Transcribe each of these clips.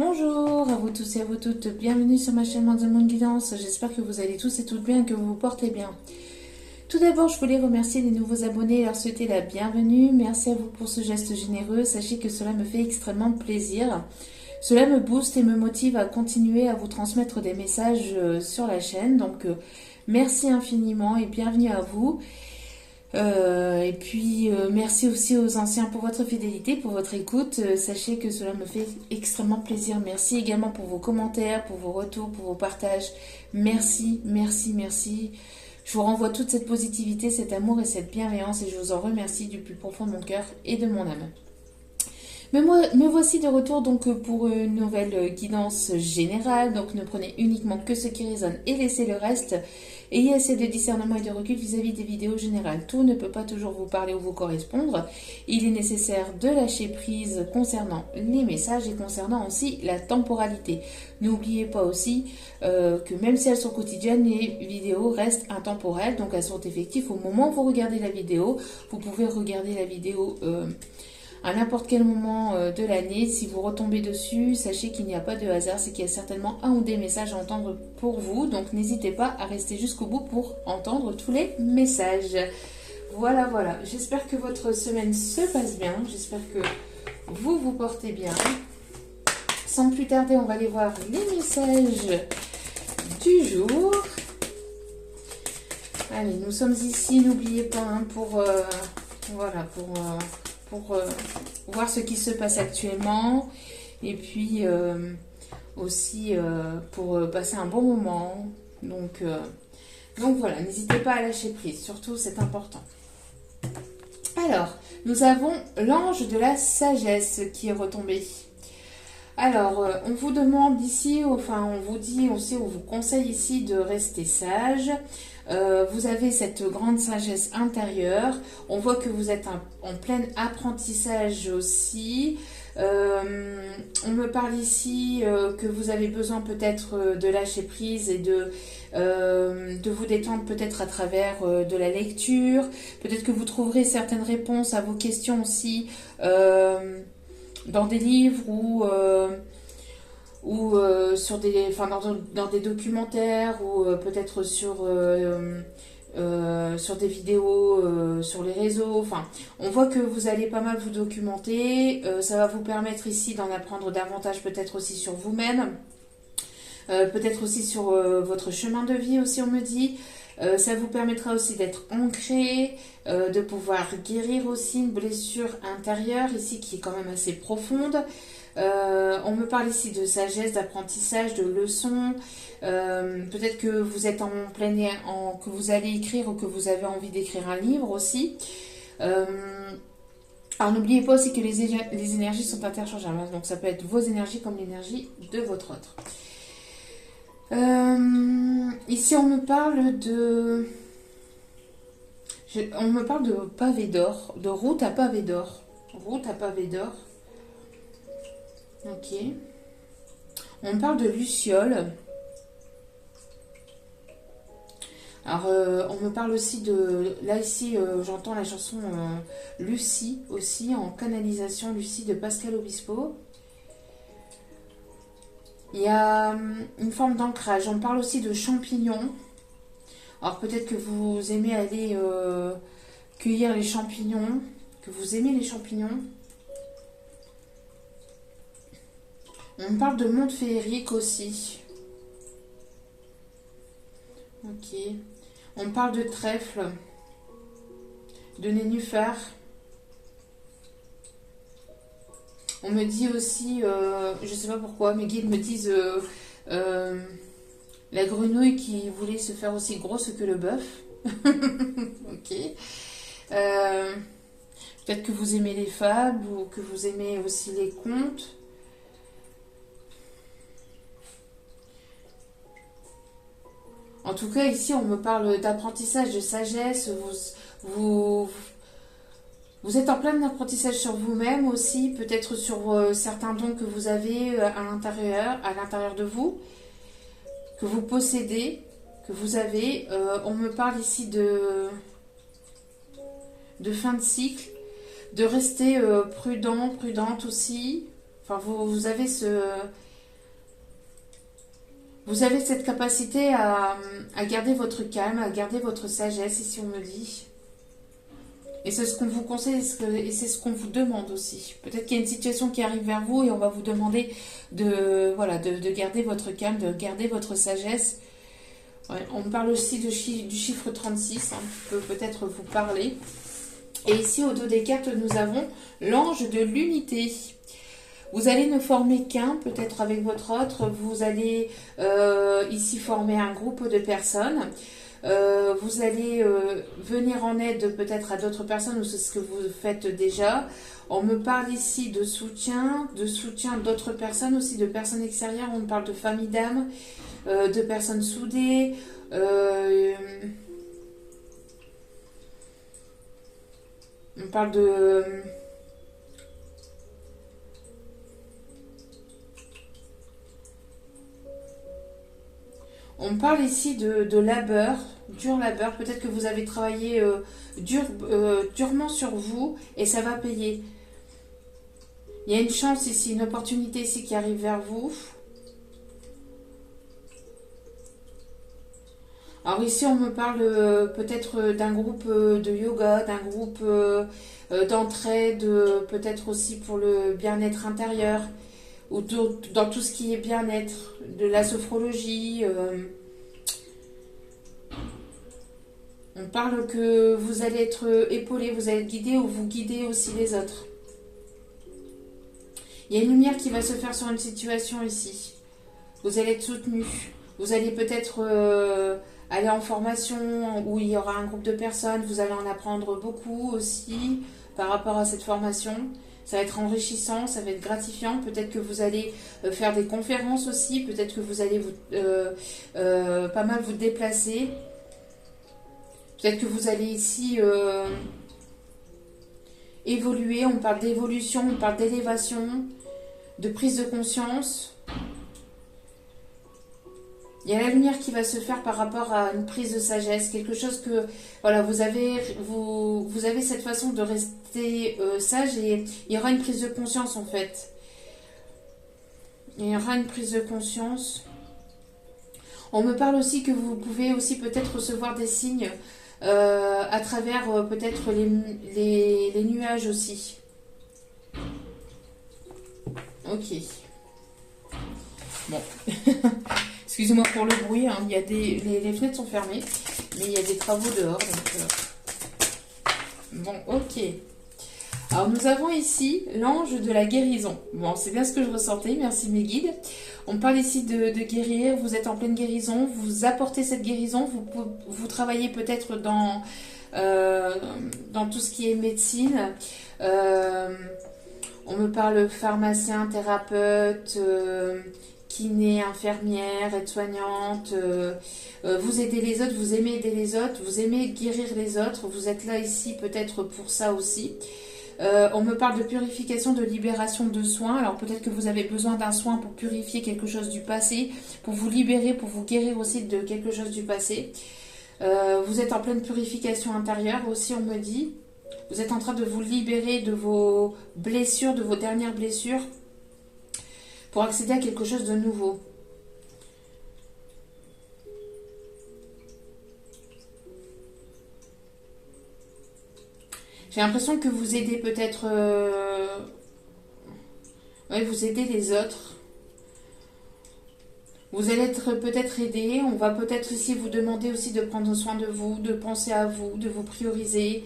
Bonjour à vous tous et à vous toutes, bienvenue sur ma chaîne Monde Guidance, j'espère que vous allez tous et toutes bien et que vous vous portez bien. Tout d'abord, je voulais remercier les nouveaux abonnés et leur souhaiter la bienvenue, merci à vous pour ce geste généreux, sachez que cela me fait extrêmement plaisir. Cela me booste et me motive à continuer à vous transmettre des messages sur la chaîne, donc merci infiniment et bienvenue à vous. Et puis merci aussi aux anciens pour votre fidélité, pour votre écoute. Sachez que cela me fait extrêmement plaisir. Merci également pour vos commentaires, pour vos retours, pour vos partages. Merci, merci, merci. Je vous renvoie toute cette positivité, cet amour et cette bienveillance et je vous en remercie du plus profond de mon cœur et de mon âme. Me voici de retour donc pour une nouvelle guidance générale. Donc ne prenez uniquement que ce qui résonne et laissez le reste. Ayez assez de discernement et de recul vis-à-vis des vidéos générales. Tout ne peut pas toujours vous parler ou vous correspondre. Il est nécessaire de lâcher prise concernant les messages et concernant aussi la temporalité. N'oubliez pas aussi que même si elles sont quotidiennes, les vidéos restent intemporelles. Donc elles sont effectives au moment où vous regardez la vidéo. Vous pouvez regarder la vidéo à n'importe quel moment de l'année. Si vous retombez dessus, sachez qu'il n'y a pas de hasard, c'est qu'il y a certainement un ou des messages à entendre pour vous. Donc n'hésitez pas à rester jusqu'au bout pour entendre tous les messages. Voilà, voilà. J'espère que votre semaine se passe bien. J'espère que vous vous portez bien. Sans plus tarder, on va aller voir les messages du jour. Allez, nous sommes ici, n'oubliez pas, hein, pour voir ce qui se passe actuellement et puis aussi pour passer un bon moment. Donc voilà, n'hésitez pas à lâcher prise, surtout c'est important. Alors, nous avons l'ange de la sagesse qui est retombé. Alors, on vous demande ici, enfin on vous dit aussi, on vous conseille ici de rester sage. Vous avez cette grande sagesse intérieure. On voit que vous êtes en plein apprentissage aussi. On me parle ici que vous avez besoin peut-être de lâcher prise et de vous détendre peut-être à travers de la lecture. Peut-être que vous trouverez certaines réponses à vos questions aussi dans des livres ou sur des, enfin dans des documentaires ou peut-être sur des vidéos sur les réseaux. Enfin, on voit que vous allez pas mal vous documenter. Ça va vous permettre ici d'en apprendre davantage, peut-être aussi sur vous-même, peut-être aussi sur votre chemin de vie aussi, on me dit. Ça vous permettra aussi d'être ancré, de pouvoir guérir aussi une blessure intérieure ici qui est quand même assez profonde. On me parle ici de sagesse, d'apprentissage, de leçons. Peut-être que vous êtes en plein que vous allez écrire ou que vous avez envie d'écrire un livre aussi. Alors n'oubliez pas aussi que les énergies sont interchangeables. Donc ça peut être vos énergies comme l'énergie de votre autre. Ici on me parle de... on me parle de pavé d'or, de route à pavé d'or. Route à pavé d'or. Ok. On me parle de luciole. Alors, on me parle aussi de... Là, ici, j'entends la chanson Lucie aussi, en canalisation, Lucie de Pascal Obispo. Il y a une forme d'ancrage. On parle aussi de champignons. Alors, peut-être que vous aimez aller cueillir les champignons, que vous aimez les champignons. On parle de monde féerique aussi. Ok. On parle de trèfle, de nénuphar. On me dit aussi, je sais pas pourquoi, mes guides me disent la grenouille qui voulait se faire aussi grosse que le bœuf. Ok. Peut-être que vous aimez les fables ou que vous aimez aussi les contes. En tout cas, ici, on me parle d'apprentissage, de sagesse. Vous êtes en plein apprentissage sur vous-même aussi, peut-être sur certains dons que vous avez à l'intérieur de vous, que vous possédez, que vous avez. On me parle ici de fin de cycle, de rester prudent, prudente aussi. Enfin, vous avez ce... Vous avez cette capacité à garder votre calme, à garder votre sagesse, ici on me dit. Et c'est ce qu'on vous conseille et c'est ce qu'on vous demande aussi. Peut-être qu'il y a une situation qui arrive vers vous et on va vous demander de garder votre calme, de garder votre sagesse. Ouais, on parle aussi du chiffre 36, hein, qui peut peut-être vous parler. Et ici, au dos des cartes, nous avons l'ange de l'unité. Vous allez ne former qu'un, peut-être avec votre autre. Vous allez ici former un groupe de personnes. Vous allez venir en aide peut-être à d'autres personnes, ou c'est ce que vous faites déjà. On me parle ici de soutien d'autres personnes aussi, de personnes extérieures. On me parle de famille d'âme, de personnes soudées. On parle de... On parle ici de labeur, dur labeur. Peut-être que vous avez travaillé durement sur vous et ça va payer. Il y a une chance ici, une opportunité ici qui arrive vers vous. Alors ici, on me parle peut-être d'un groupe de yoga, d'un groupe d'entraide, peut-être aussi pour le bien-être intérieur, ou dans tout ce qui est bien-être, de la sophrologie. On parle que vous allez être épaulé, vous allez être guidé ou vous guidez aussi les autres. Il y a une lumière qui va se faire sur une situation ici. Vous allez être soutenu. Vous allez peut-être aller en formation où il y aura un groupe de personnes. Vous allez en apprendre beaucoup aussi par rapport à cette formation. Ça va être enrichissant, ça va être gratifiant. Peut-être que vous allez faire des conférences aussi. Peut-être que vous allez pas mal vous déplacer. Peut-être que vous allez ici évoluer. On parle d'évolution, on parle d'élévation, de prise de conscience. Il y a la lumière qui va se faire par rapport à une prise de sagesse, quelque chose que voilà, vous avez cette façon de rester sage et il y aura une prise de conscience en fait. Il y aura une prise de conscience. On me parle aussi que vous pouvez aussi peut-être recevoir des signes à travers peut-être les nuages aussi. Ok. Bon. Excusez-moi pour le bruit, hein. Il y a les fenêtres sont fermées, mais il y a des travaux dehors. Bon, ok. Alors nous avons ici l'ange de la guérison. Bon, c'est bien ce que je ressentais, merci mes guides. On parle ici de guérir, vous êtes en pleine guérison, vous apportez cette guérison, vous travaillez peut-être dans tout ce qui est médecine. On me parle pharmacien, thérapeute, kiné, infirmière, aide-soignante. Vous aidez les autres, vous aimez aider les autres, vous aimez guérir les autres. Vous êtes là ici peut-être pour ça aussi. On me parle de purification, de libération de soins. Alors peut-être que vous avez besoin d'un soin pour purifier quelque chose du passé, pour vous libérer, pour vous guérir aussi de quelque chose du passé. Vous êtes en pleine purification intérieure aussi, on me dit. Vous êtes en train de vous libérer de vos blessures, de vos dernières blessures, pour accéder à quelque chose de nouveau. J'ai l'impression que vous aidez peut-être... Oui, vous aidez les autres. Vous allez être peut-être aidé. On va peut-être ici vous demander aussi de prendre soin de vous, de penser à vous, de vous prioriser.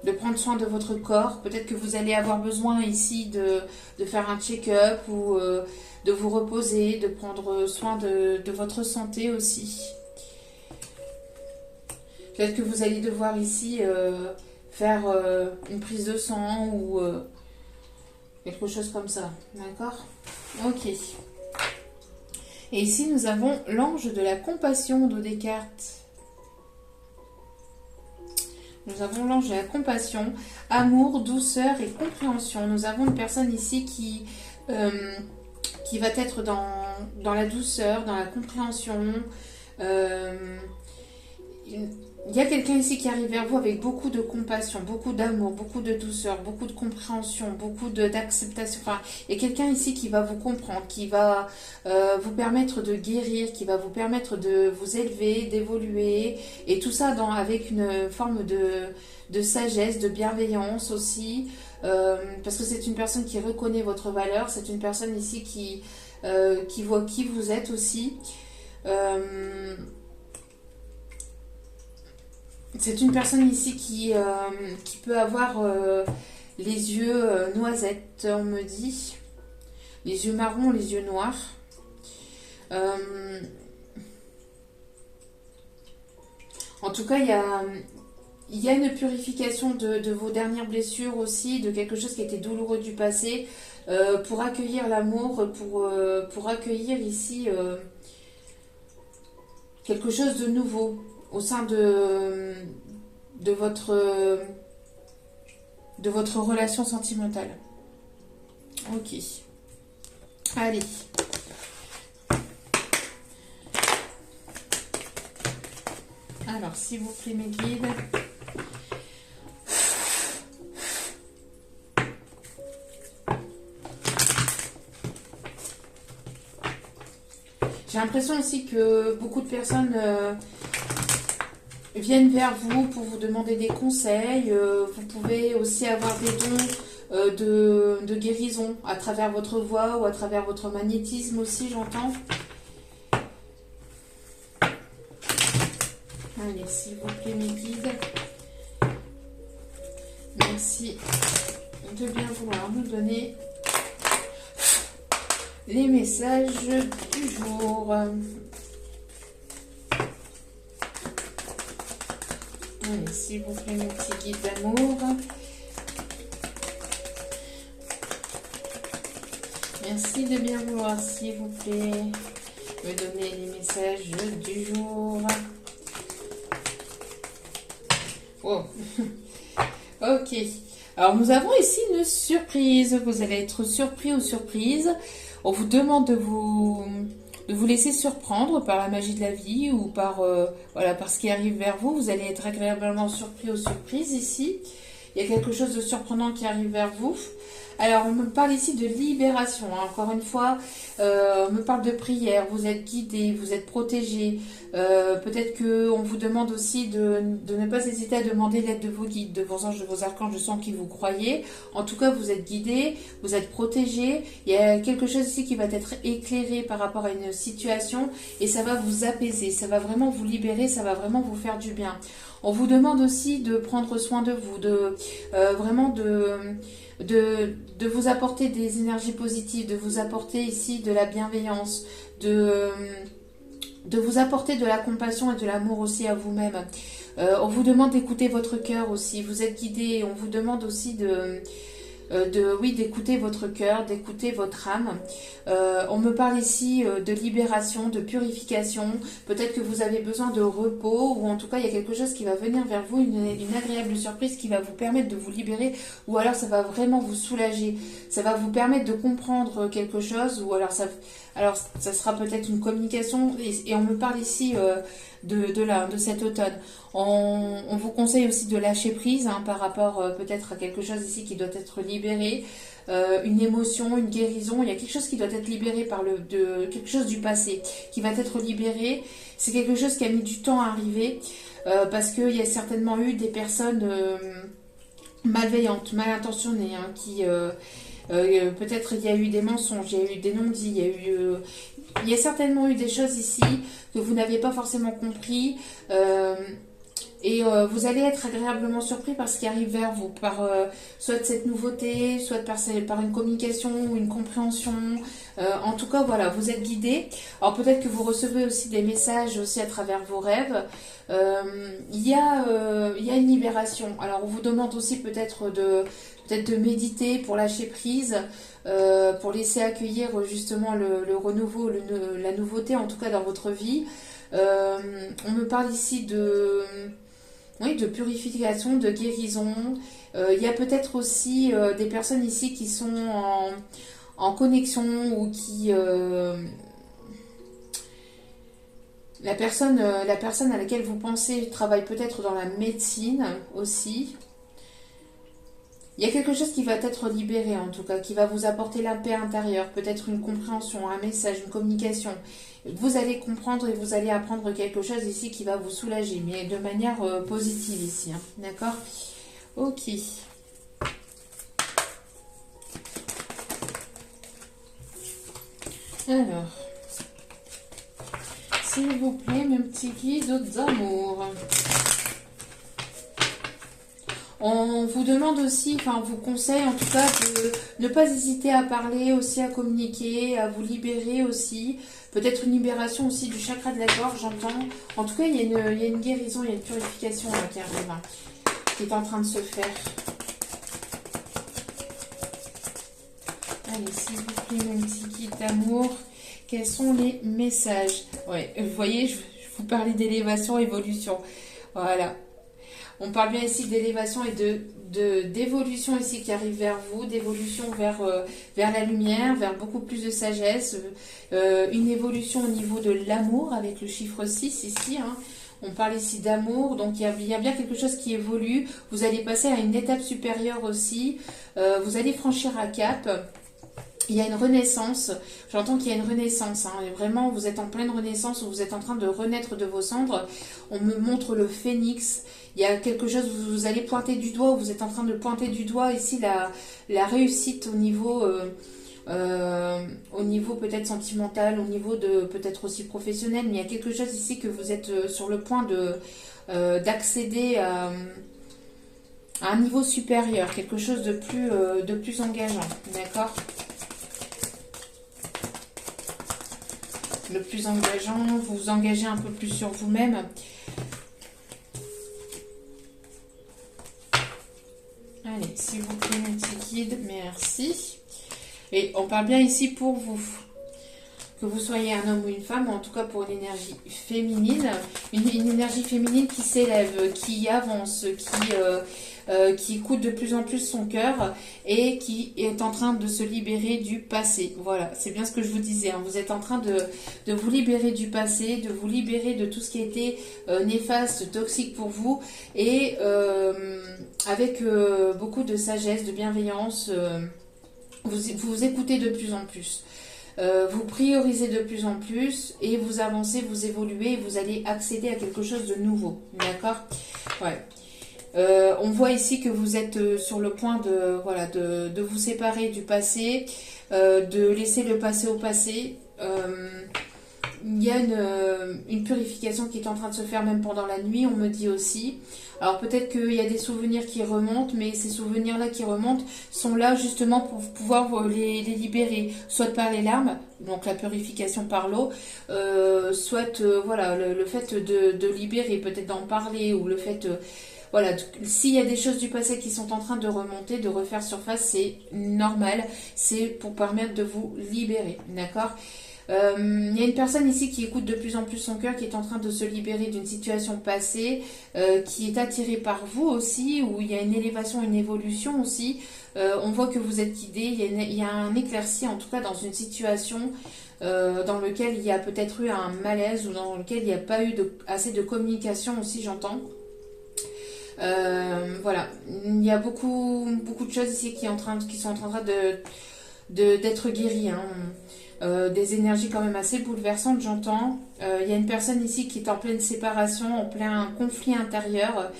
De prendre soin de votre corps. Peut-être que vous allez avoir besoin ici de faire un check-up ou de vous reposer, de prendre soin de votre santé aussi. Peut-être que vous allez devoir ici faire une prise de sang ou quelque chose comme ça. D'accord ? Ok. Et ici, nous avons l'ange de la compassion de Descartes. Nous avons l'ange de la compassion, amour, douceur et compréhension. Nous avons une personne ici qui va être dans la douceur, dans la compréhension. Il y a quelqu'un ici qui arrive vers vous avec beaucoup de compassion, beaucoup d'amour, beaucoup de douceur, beaucoup de compréhension, beaucoup d'acceptation. Enfin, il y a quelqu'un ici qui va vous comprendre, qui va vous permettre de guérir, qui va vous permettre de vous élever, d'évoluer. Et tout ça avec une forme de sagesse, de bienveillance aussi. Parce que c'est une personne qui reconnaît votre valeur. C'est une personne ici qui voit qui vous êtes aussi. C'est une personne ici qui peut avoir les yeux noisettes, on me dit. Les yeux marrons, les yeux noirs. En tout cas, il y a une purification de vos dernières blessures aussi, de quelque chose qui était douloureux du passé, pour accueillir l'amour, pour accueillir ici quelque chose de nouveau au sein de votre relation sentimentale. Ok. Allez. Alors, s'il vous plaît, mes guides. J'ai l'impression aussi que beaucoup de personnes viennent vers vous pour vous demander des conseils. Vous pouvez aussi avoir des dons de guérison à travers votre voix ou à travers votre magnétisme aussi, j'entends. Allez, s'il vous plaît, mes guides. Merci de bien vouloir nous donner les messages du jour. Allez, s'il vous plaît, mes petits guides d'amour. Merci de bien vouloir, s'il vous plaît, me donner les messages du jour. Oh. Ok. Alors, nous avons ici une surprise. Vous allez être surpris ou surprise. On vous demande de vous laisser surprendre par la magie de la vie ou par ce qui arrive vers vous. Vous allez être agréablement surpris ou surprise ici. Il y a quelque chose de surprenant qui arrive vers vous. Alors, on me parle ici de libération. Hein. Encore une fois, on me parle de prière. Vous êtes guidé, vous êtes protégé. Peut-être qu'on vous demande aussi de ne pas hésiter à demander l'aide de vos guides, de vos anges, de vos archanges, je sens qui vous croyez. En tout cas, vous êtes guidé, vous êtes protégé. Il y a quelque chose ici qui va être éclairé par rapport à une situation et ça va vous apaiser, ça va vraiment vous libérer, ça va vraiment vous faire du bien. On vous demande aussi de prendre soin de vous, vraiment de vous apporter des énergies positives, de vous apporter ici de la bienveillance, de vous apporter de la compassion et de l'amour aussi à vous-même. On vous demande d'écouter votre cœur aussi. Vous êtes guidé. On vous demande aussi d'écouter votre cœur, d'écouter votre âme. On me parle ici de libération, de purification. Peut-être que vous avez besoin de repos ou en tout cas il y a quelque chose qui va venir vers vous, une agréable surprise qui va vous permettre de vous libérer ou alors ça va vraiment vous soulager. Ça va vous permettre de comprendre quelque chose ou alors ça sera peut-être une communication et on me parle ici de cet automne. On vous conseille aussi de lâcher prise par rapport peut-être à quelque chose ici qui doit être libéré, une émotion, une guérison. Il y a quelque chose qui doit être libéré quelque chose du passé qui va être libéré. C'est quelque chose qui a mis du temps à arriver parce qu'il y a certainement eu des personnes malveillantes, mal intentionnées qui peut-être il y a eu des mensonges, il y a eu des non-dits, il y a certainement eu des choses ici que vous n'avez pas forcément compris et vous allez être agréablement surpris par ce qui arrive vers vous, par soit cette nouveauté, soit par une communication ou une compréhension. En tout cas, voilà, vous êtes guidé. Alors peut-être que vous recevez aussi des messages aussi à travers vos rêves. Il y a une libération. Alors on vous demande aussi peut-être de méditer pour lâcher prise, pour laisser accueillir justement le renouveau, la nouveauté en tout cas dans votre vie. On me parle ici de purification, de guérison. Il y a peut-être aussi des personnes ici qui sont en connexion ou la personne à laquelle vous pensez travaille peut-être dans la médecine aussi. Il y a quelque chose qui va être libéré en tout cas, qui va vous apporter la paix intérieure, peut-être une compréhension, un message, une communication. Vous allez comprendre et vous allez apprendre quelque chose ici qui va vous soulager, mais de manière positive ici. Hein. D'accord? Ok. Alors, s'il vous plaît, mes petits guides d'amour. On vous demande aussi, enfin on vous conseille en tout cas de ne pas hésiter à parler, aussi à communiquer, à vous libérer aussi. Peut-être une libération aussi du chakra de la gorge, j'entends. En tout cas, il y a une guérison, il y a une purification là, qui arrive, hein, qui est en train de se faire. Allez, s'il vous plaît, mon petit guide d'amour, quels sont les messages? Ouais, vous voyez, je vous parlais d'élévation, évolution. Voilà. On parle bien ici d'élévation et d'évolution ici qui arrive vers vous, d'évolution vers la lumière, vers beaucoup plus de sagesse, une évolution au niveau de l'amour avec le chiffre 6 ici. Hein. On parle ici d'amour, donc il y a bien quelque chose qui évolue. Vous allez passer à une étape supérieure aussi. Vous allez franchir un cap. Il y a une renaissance, j'entends qu'il y a une renaissance, hein. Vraiment vous êtes en pleine renaissance, vous êtes en train de renaître de vos cendres, on me montre le phénix, il y a quelque chose, vous allez pointer du doigt, vous êtes en train de pointer du doigt ici la réussite au niveau peut-être sentimental, au niveau de peut-être aussi professionnel, mais il y a quelque chose ici que vous êtes sur le point d'accéder à un niveau supérieur, quelque chose de plus engageant, d'accord ? Le plus engageant, vous vous engagez un peu plus sur vous-même. Allez, s'il vous plaît, mon petit guide, merci. Et on parle bien ici pour vous. Que vous soyez un homme ou une femme, ou en tout cas pour une énergie féminine. Une énergie féminine qui s'élève, qui avance, qui écoute de plus en plus son cœur et qui est en train de se libérer du passé. Voilà, c'est bien ce que je vous disais. Hein. Vous êtes en train de vous libérer du passé, de vous libérer de tout ce qui a été néfaste, toxique pour vous et avec beaucoup de sagesse, de bienveillance, vous écoutez de plus en plus. Vous priorisez de plus en plus et vous avancez, vous évoluez et vous allez accéder à quelque chose de nouveau. D'accord ? Ouais. On voit ici que vous êtes sur le point de vous séparer du passé, de laisser le passé au passé. Il y a une purification qui est en train de se faire même pendant la nuit, on me dit aussi. Alors peut-être qu'il y a des souvenirs qui remontent, mais ces souvenirs-là qui remontent sont là justement pour pouvoir les libérer, soit par les larmes, donc la purification par l'eau, soit voilà, le fait de libérer, peut-être d'en parler, ou le fait... voilà, s'il y a des choses du passé qui sont en train de remonter, de refaire surface, c'est normal, c'est pour permettre de vous libérer, d'accord ? Il y a une personne ici qui écoute de plus en plus son cœur, qui est en train de se libérer d'une situation passée, qui est attirée par vous aussi, où il y a une élévation, une évolution aussi. On voit que vous êtes guidé, il y a un éclairci en tout cas dans une situation dans laquelle il y a peut-être eu un malaise ou dans lequel il n'y a pas eu assez de communication aussi, j'entends. Voilà, il y a beaucoup de choses ici qui sont en train d'être guéries, hein. Des énergies quand même assez bouleversantes, j'entends. Il y a une personne ici qui est en pleine séparation, en plein conflit intérieur.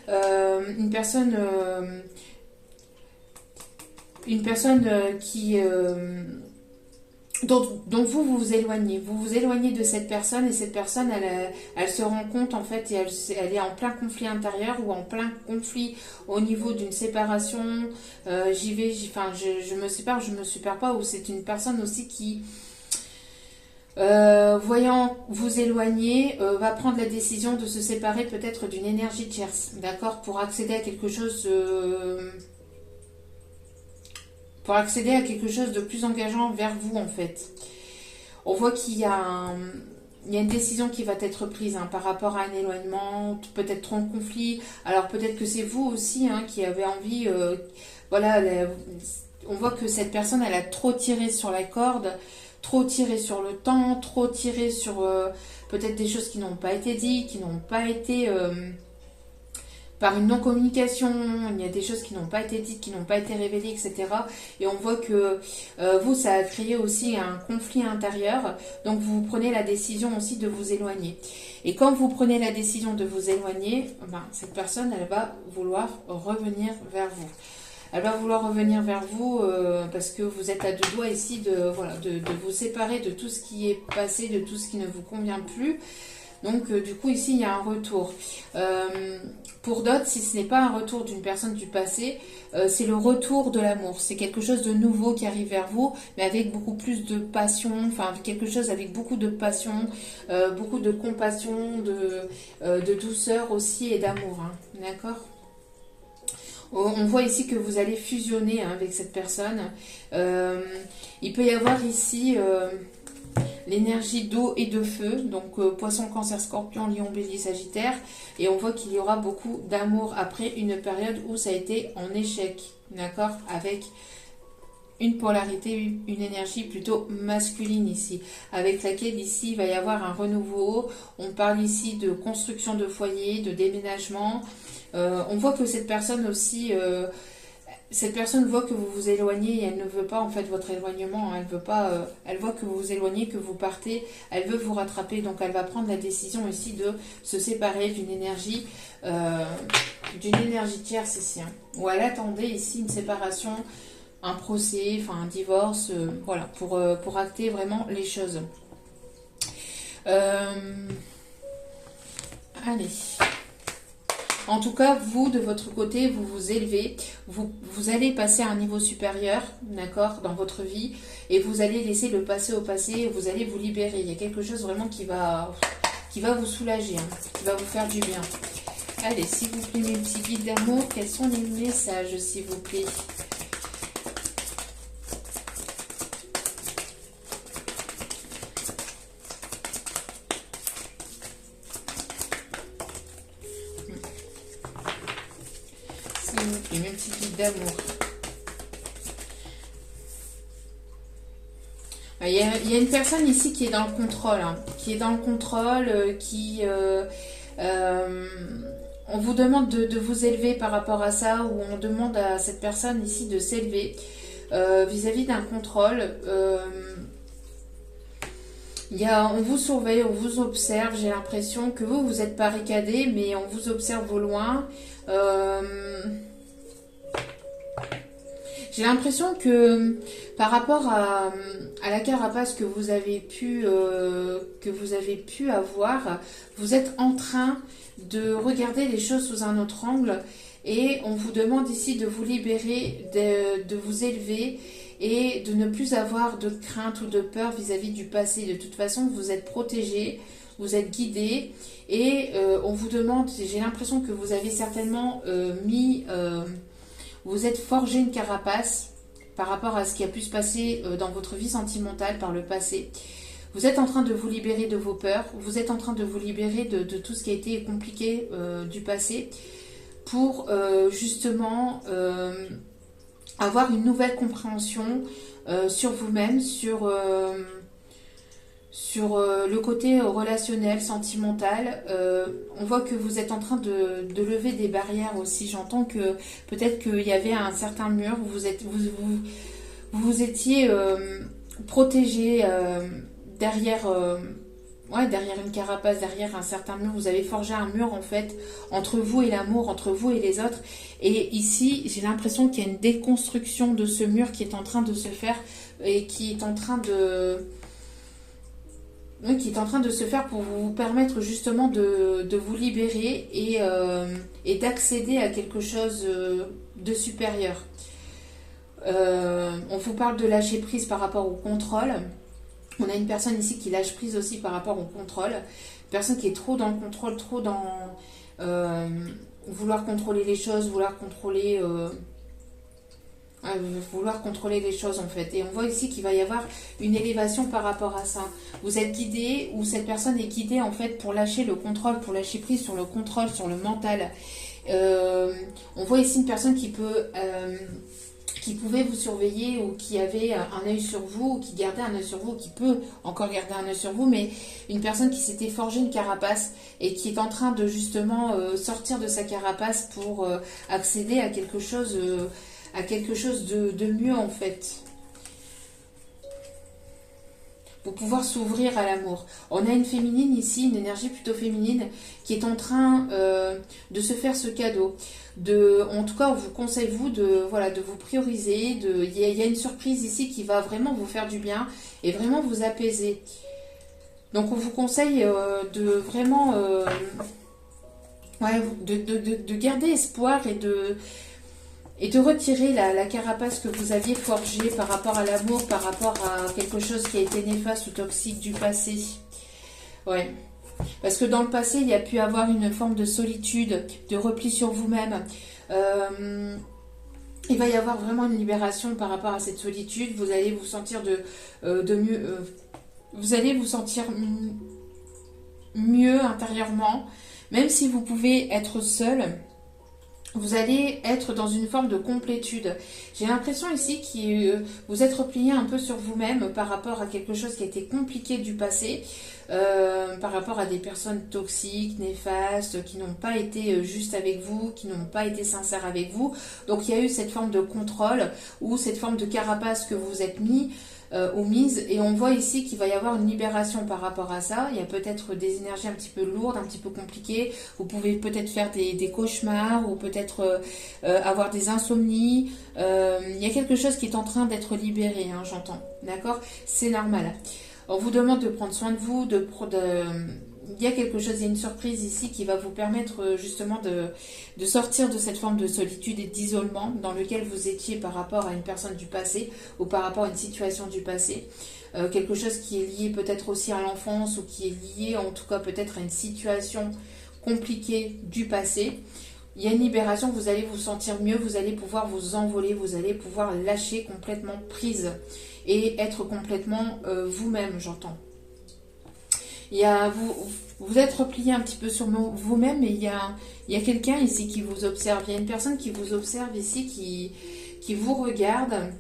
Une personne qui... dont vous vous éloignez. Vous vous éloignez de cette personne et cette personne, elle se rend compte en fait et elle est en plein conflit intérieur ou en plein conflit au niveau d'une séparation. Je me sépare, je me sépare pas, ou c'est une personne aussi qui, voyant vous éloigner, va prendre la décision de se séparer peut-être d'une énergie tierce, d'accord, pour accéder à quelque chose de plus engageant vers vous en fait. On voit qu'il y a une décision qui va être prise, hein, par rapport à un éloignement, peut-être trop en conflit. Alors peut-être que c'est vous aussi, hein, qui avez envie, voilà, on voit que cette personne elle a trop tiré sur la corde, trop tiré sur le temps, trop tiré sur peut-être des choses qui n'ont pas été dites, qui n'ont pas été par une non-communication, il y a des choses qui n'ont pas été dites, qui n'ont pas été révélées, etc. Et on voit que vous, ça a créé aussi un conflit intérieur. Donc vous prenez la décision aussi de vous éloigner. Et quand vous prenez la décision de vous éloigner, ben, cette personne, elle va vouloir revenir vers vous. Elle va vouloir revenir vers vous parce que vous êtes à deux doigts ici de vous séparer de tout ce qui est passé, de tout ce qui ne vous convient plus. Donc du coup ici il y a un retour. Pour d'autres, si ce n'est pas un retour d'une personne du passé, c'est le retour de l'amour. C'est quelque chose de nouveau qui arrive vers vous, mais avec beaucoup plus de passion, enfin quelque chose avec beaucoup de passion, beaucoup de compassion, de douceur aussi et d'amour. Hein. D'accord ? On voit ici que vous allez fusionner avec cette personne. Il peut y avoir ici l'énergie d'eau et de feu, donc poisson, cancer, scorpion, lion, bélier, sagittaire. Et on voit qu'il y aura beaucoup d'amour après une période où ça a été en échec, d'accord, avec une polarité, une énergie plutôt masculine ici, avec laquelle ici il va y avoir un renouveau. On parle ici de construction de foyer, de déménagement. On voit que cette personne aussi, cette personne voit que vous vous éloignez et elle ne veut pas en fait votre éloignement. Elle veut pas, elle voit que vous vous éloignez, que vous partez. Elle veut vous rattraper, donc elle va prendre la décision ici de se séparer d'une énergie tierce ici. Hein, où elle attendait ici une séparation, un procès, enfin un divorce, voilà, pour acter vraiment les choses. Allez. En tout cas, vous, de votre côté, vous vous élevez, vous allez passer à un niveau supérieur, d'accord, dans votre vie, et vous allez laisser le passé au passé, vous allez vous libérer. Il y a quelque chose vraiment qui va vous soulager, hein, qui va vous faire du bien. Allez, s'il vous plaît, mes petits guides d'amour, quels sont les messages, s'il vous plaît ? Les mêmes petits guides d'amour. Il y a une personne ici qui est dans le contrôle, hein, on vous demande de vous élever par rapport à ça, ou on demande à cette personne ici de s'élever vis-à-vis d'un contrôle. On vous surveille, on vous observe. J'ai l'impression que vous êtes barricadé, mais on vous observe au loin. J'ai l'impression que par rapport à la carapace que vous avez pu avoir, vous êtes en train de regarder les choses sous un autre angle, et on vous demande ici de vous libérer, de vous élever et de ne plus avoir de crainte ou de peur vis-à-vis du passé. De toute façon, vous êtes protégé, vous êtes guidé, et on vous demande, j'ai l'impression que vous avez certainement vous êtes forgé une carapace par rapport à ce qui a pu se passer dans votre vie sentimentale par le passé. Vous êtes en train de vous libérer de vos peurs, vous êtes en train de vous libérer de tout ce qui a été compliqué du passé, pour justement avoir une nouvelle compréhension sur vous-même, sur le côté relationnel, sentimental. On voit que vous êtes en train de lever des barrières aussi. J'entends que peut-être qu'il y avait un certain mur, vous étiez protégé derrière une carapace, derrière un certain mur. Vous avez forgé un mur en fait entre vous et l'amour, entre vous et les autres. Et ici, j'ai l'impression qu'il y a une déconstruction de ce mur qui est en train de se faire, et qui est en train de se faire pour vous permettre justement de vous libérer et d'accéder à quelque chose de supérieur. On vous parle de lâcher prise par rapport au contrôle. On a une personne ici qui lâche prise aussi par rapport au contrôle. Une personne qui est trop dans le contrôle, trop dans vouloir contrôler les choses, vouloir contrôler les choses en fait. Et on voit ici qu'il va y avoir une élévation par rapport à ça. Vous êtes guidé, ou cette personne est guidée en fait pour lâcher le contrôle, pour lâcher prise sur le contrôle, sur le mental. On voit ici une personne qui peut qui pouvait vous surveiller ou qui avait un œil sur vous, ou qui gardait un œil sur vous, qui peut encore garder un œil sur vous, mais une personne qui s'était forgé une carapace et qui est en train de justement sortir de sa carapace pour accéder à quelque chose de mieux en fait. Pour pouvoir s'ouvrir à l'amour. On a une féminine ici, une énergie plutôt féminine, qui est en train de se faire ce cadeau. En tout cas, on vous conseille, vous, de vous prioriser. Il y a une surprise ici qui va vraiment vous faire du bien et vraiment vous apaiser. Donc, on vous conseille de vraiment de garder espoir et de retirer la carapace que vous aviez forgée par rapport à l'amour, par rapport à quelque chose qui a été néfaste ou toxique du passé. Ouais. Parce que dans le passé, il y a pu avoir une forme de solitude, de repli sur vous-même. Il va y avoir vraiment une libération par rapport à cette solitude. Vous allez vous sentir de mieux. Vous allez vous sentir mieux intérieurement. Même si vous pouvez être seul, vous allez être dans une forme de complétude. J'ai l'impression ici que vous êtes replié un peu sur vous-même par rapport à quelque chose qui a été compliqué du passé, par rapport à des personnes toxiques, néfastes, qui n'ont pas été justes avec vous, qui n'ont pas été sincères avec vous. Donc il y a eu cette forme de contrôle ou cette forme de carapace que vous êtes mis ou mise, et on voit ici qu'il va y avoir une libération par rapport à ça. Il y a peut-être des énergies un petit peu lourdes, un petit peu compliquées. Vous pouvez peut-être faire des cauchemars ou peut-être avoir des insomnies. Il y a quelque chose qui est en train d'être libéré, hein, j'entends. D'accord? C'est normal. On vous demande de prendre soin de vous, il y a quelque chose, il y a une surprise ici qui va vous permettre justement de sortir de cette forme de solitude et d'isolement dans lequel vous étiez par rapport à une personne du passé ou par rapport à une situation du passé. Quelque chose qui est lié peut-être aussi à l'enfance ou qui est lié en tout cas peut-être à une situation compliquée du passé. Il y a une libération, vous allez vous sentir mieux, vous allez pouvoir vous envoler, vous allez pouvoir lâcher complètement prise et être complètement vous-même, j'entends. Vous êtes replié un petit peu sur vous-même, mais il y a quelqu'un ici qui vous observe. Il y a une personne qui vous observe ici, qui vous regarde,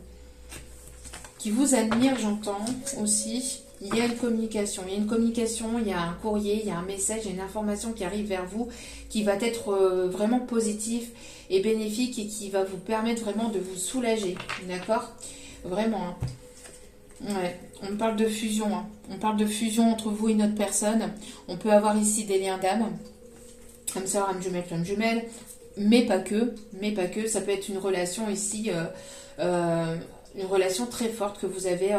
qui vous admire, j'entends aussi. Il y a une communication, il y a un courrier, il y a un message, il y a une information qui arrive vers vous qui va être vraiment positif et bénéfique et qui va vous permettre vraiment de vous soulager, d'accord? Vraiment, hein. Ouais, on parle de fusion, hein. On parle de fusion entre vous et une autre personne. On peut avoir ici des liens d'âme, âme sœur, âme jumelle, flamme jumelle, mais pas que, ça peut être une relation ici, une relation très forte que vous avez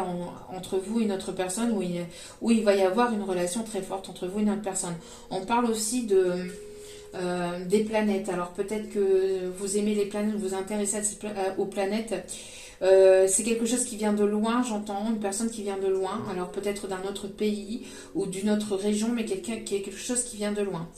entre vous et une autre personne, où il va y avoir une relation très forte entre vous et une autre personne. On parle aussi des planètes. Alors peut-être que vous aimez les planètes, vous vous intéressez aux planètes. C'est quelque chose qui vient de loin, j'entends, une personne qui vient de loin, alors peut-être d'un autre pays ou d'une autre région, mais quelque chose qui vient de loin.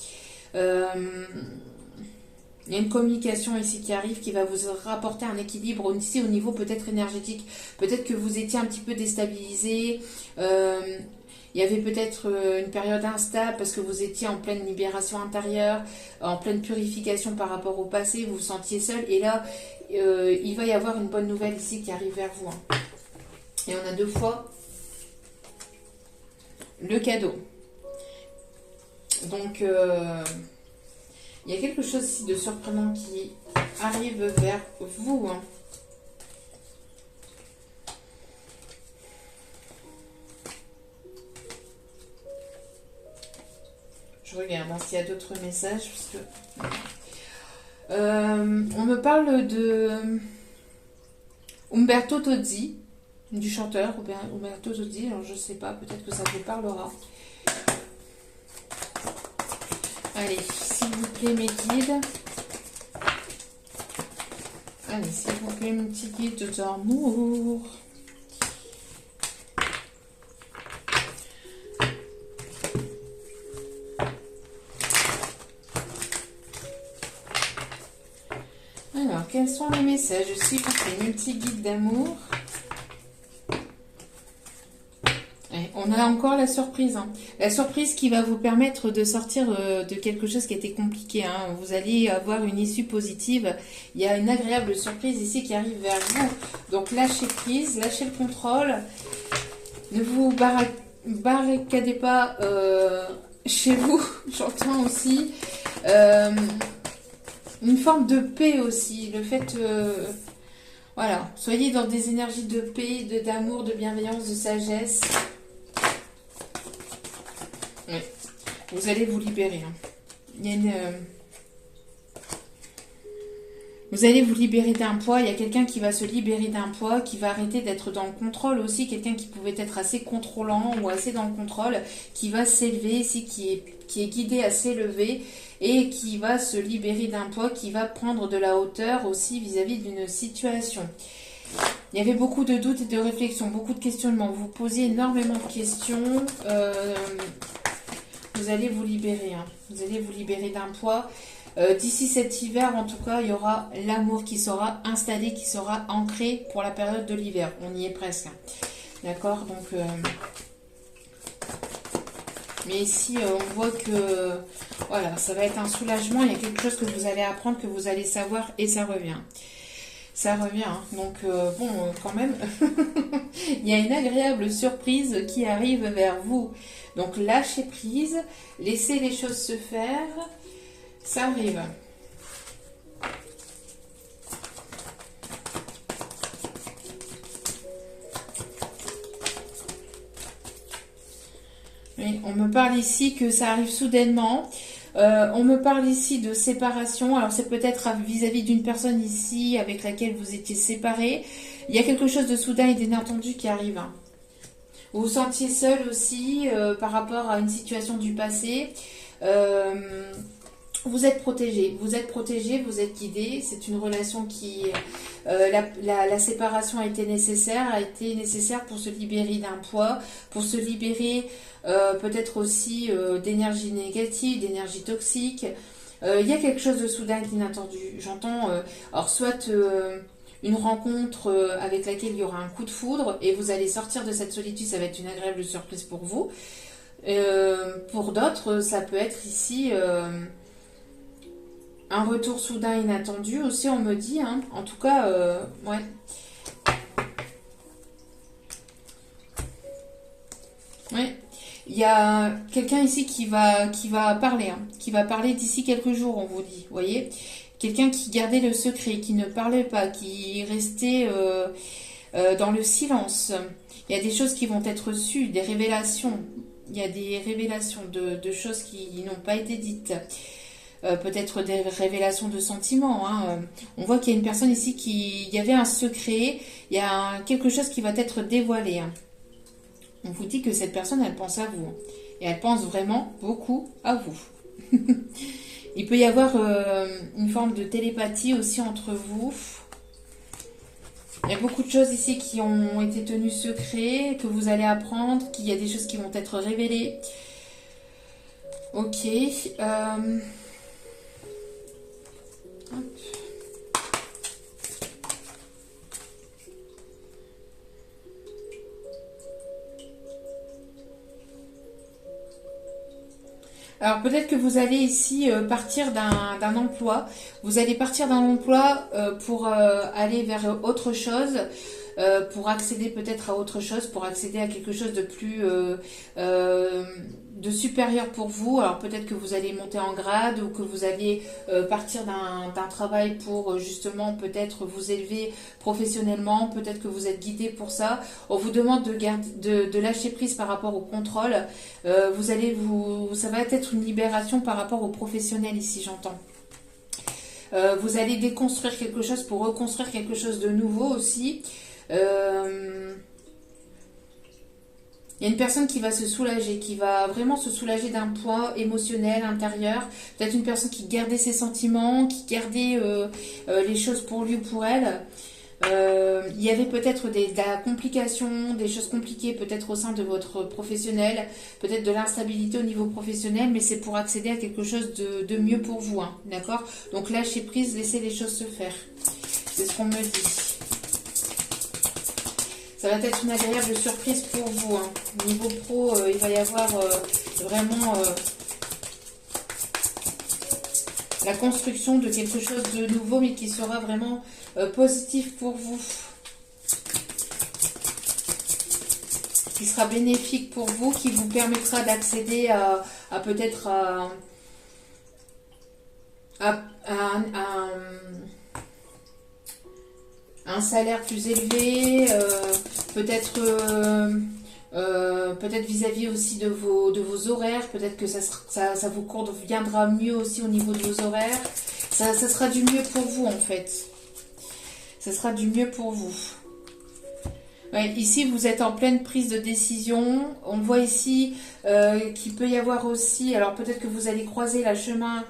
Il y a une communication ici qui arrive, qui va vous rapporter un équilibre ici au niveau peut-être énergétique. Peut-être que vous étiez un petit peu déstabilisé. Il y avait peut-être une période instable parce que vous étiez en pleine libération intérieure, en pleine purification par rapport au passé, vous vous sentiez seul. Et là, il va y avoir une bonne nouvelle ici qui arrive vers vous, hein. Et on a 2 fois le cadeau. Donc, il y a quelque chose ici de surprenant qui arrive vers vous, hein. Je regarde s'il y a d'autres messages. Parce que... on me parle de Umberto Tozzi, du chanteur Umberto Tozzi. Alors je sais pas, peut-être que ça vous parlera. Allez, s'il vous plaît, mes guides. Allez, s'il vous plaît, mes petits guides d'amour. Alors, quels sont les messages, s'il vous plaît, mes petits guides d'amour? Ouais. on a encore la surprise. Hein. La surprise qui va vous permettre de sortir de quelque chose qui était compliqué. Hein. Vous allez avoir une issue positive. Il y a une agréable surprise ici qui arrive vers vous. Donc lâchez prise, lâchez le contrôle. Ne vous barricadez pas chez vous. J'entends aussi une forme de paix aussi. Le fait... voilà, soyez dans des énergies de paix, d'amour, de bienveillance, de sagesse. Oui. Vous allez vous libérer. Hein. Il y a une... Vous allez vous libérer d'un poids. Il y a quelqu'un qui va se libérer d'un poids, qui va arrêter d'être dans le contrôle aussi. Quelqu'un qui pouvait être assez contrôlant ou assez dans le contrôle, qui va s'élever ici, qui est guidé à s'élever et qui va se libérer d'un poids, qui va prendre de la hauteur aussi vis-à-vis d'une situation. Il y avait beaucoup de doutes et de réflexions, beaucoup de questionnements. Vous posiez énormément de questions. Vous allez vous libérer. Hein. Vous allez vous libérer d'un poids. D'ici cet hiver, en tout cas, il y aura l'amour qui sera installé, qui sera ancré pour la période de l'hiver. On y est presque. Hein. D'accord? Donc, mais ici, on voit que voilà, ça va être un soulagement. Il y a quelque chose que vous allez apprendre, que vous allez savoir et ça revient. Ça revient. Hein. Donc, bon, quand même, il y a une agréable surprise qui arrive vers vous. Donc, lâchez prise, laissez les choses se faire. Ça arrive. Oui, on me parle ici que ça arrive soudainement. On me parle ici de séparation. Alors c'est peut-être vis-à-vis d'une personne ici avec laquelle vous étiez séparés. Il y a quelque chose de soudain et d'inattendu qui arrive. Hein. Vous vous sentiez seul aussi par rapport à une situation du passé. Vous êtes protégé, vous êtes guidé. C'est une relation qui... la séparation a été nécessaire pour se libérer d'un poids, pour se libérer peut-être aussi d'énergie négative, d'énergie toxique. Il y a quelque chose de soudain et d'inattendu. J'entends, alors soit une rencontre avec laquelle il y aura un coup de foudre et vous allez sortir de cette solitude, ça va être une agréable surprise pour vous. Pour d'autres, ça peut être ici... un retour soudain inattendu aussi, on me dit. Hein. En tout cas, ouais. Ouais. Il y a quelqu'un ici qui va parler. Hein. Qui va parler d'ici quelques jours, on vous dit. Vous voyez? Quelqu'un qui gardait le secret, qui ne parlait pas, qui restait dans le silence. Il y a des choses qui vont être reçues, des révélations. Il y a des révélations de choses qui n'ont pas été dites. Peut-être des révélations de sentiments. Hein. On voit qu'il y a une personne ici il y avait un secret, il y a quelque chose qui va être dévoilé. Hein. On vous dit que cette personne, elle pense à vous. Et elle pense vraiment beaucoup à vous. Il peut y avoir une forme de télépathie aussi entre vous. Il y a beaucoup de choses ici qui ont été tenues secrets, que vous allez apprendre, qu'il y a des choses qui vont être révélées. Ok. Alors peut-être que vous allez ici partir d'un emploi. Vous allez partir d'un emploi pour aller vers autre chose, pour accéder peut-être à autre chose, pour accéder à quelque chose de plus de supérieur pour vous. Alors peut-être que vous allez monter en grade ou que vous allez partir d'un travail pour justement peut-être vous élever professionnellement. Peut-être que vous êtes guidé pour ça. On vous demande de lâcher prise par rapport au contrôle. Ça va être une libération par rapport au professionnel ici, j'entends. Vous allez déconstruire quelque chose pour reconstruire quelque chose de nouveau aussi. Il y a une personne qui va se soulager, qui va vraiment se soulager d'un poids émotionnel intérieur. Peut-être une personne qui gardait ses sentiments, qui gardait les choses pour lui ou pour elle. Il y avait peut-être de la complication, des choses compliquées peut-être au sein de votre professionnel, peut-être de l'instabilité au niveau professionnel, mais c'est pour accéder à quelque chose de mieux pour vous. Hein, d'accord? Donc lâchez prise, laissez les choses se faire. C'est ce qu'on me dit. Ça va être une agréable surprise pour vous. Hein. Niveau pro, il va y avoir vraiment la construction de quelque chose de nouveau, mais qui sera vraiment positif pour vous. Qui sera bénéfique pour vous, qui vous permettra d'accéder à peut-être à un salaire plus élevé, peut-être vis-à-vis aussi de vos horaires, peut-être que ça vous conviendra mieux aussi au niveau de vos horaires. Ça sera du mieux pour vous en fait. Ça sera du mieux pour vous. Ouais, ici, vous êtes en pleine prise de décision. On voit ici qu'il peut y avoir aussi... Alors, peut-être que vous allez croiser la chemin...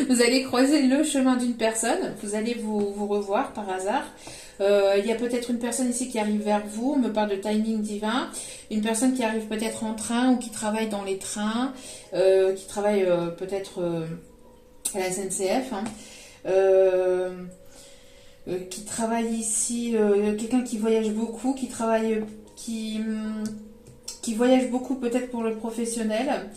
Vous allez croiser le chemin d'une personne. Vous allez vous revoir par hasard. Il y a peut-être une personne ici qui arrive vers vous. On me parle de timing divin. Une personne qui arrive peut-être en train ou qui travaille dans les trains. Qui travaille peut-être à la SNCF. Hein. Qui travaille ici, quelqu'un qui voyage beaucoup, qui voyage beaucoup peut-être pour le professionnel.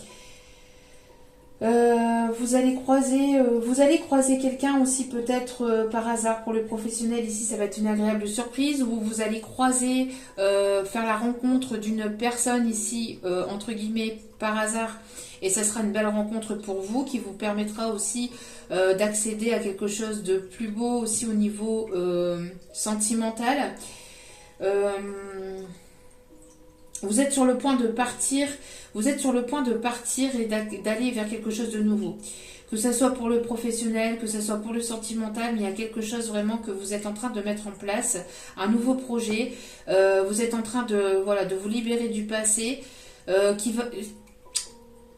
Vous allez croiser quelqu'un aussi peut-être par hasard pour le professionnel. Ici, ça va être une agréable surprise où vous allez croiser, faire la rencontre d'une personne ici, entre guillemets, par hasard. Et ça sera une belle rencontre pour vous qui vous permettra aussi d'accéder à quelque chose de plus beau aussi au niveau sentimental. Vous êtes sur le point de partir, et d'aller vers quelque chose de nouveau. Que ce soit pour le professionnel, que ce soit pour le sentimental, mais il y a quelque chose vraiment que vous êtes en train de mettre en place, un nouveau projet. Vous êtes en train de vous libérer du passé,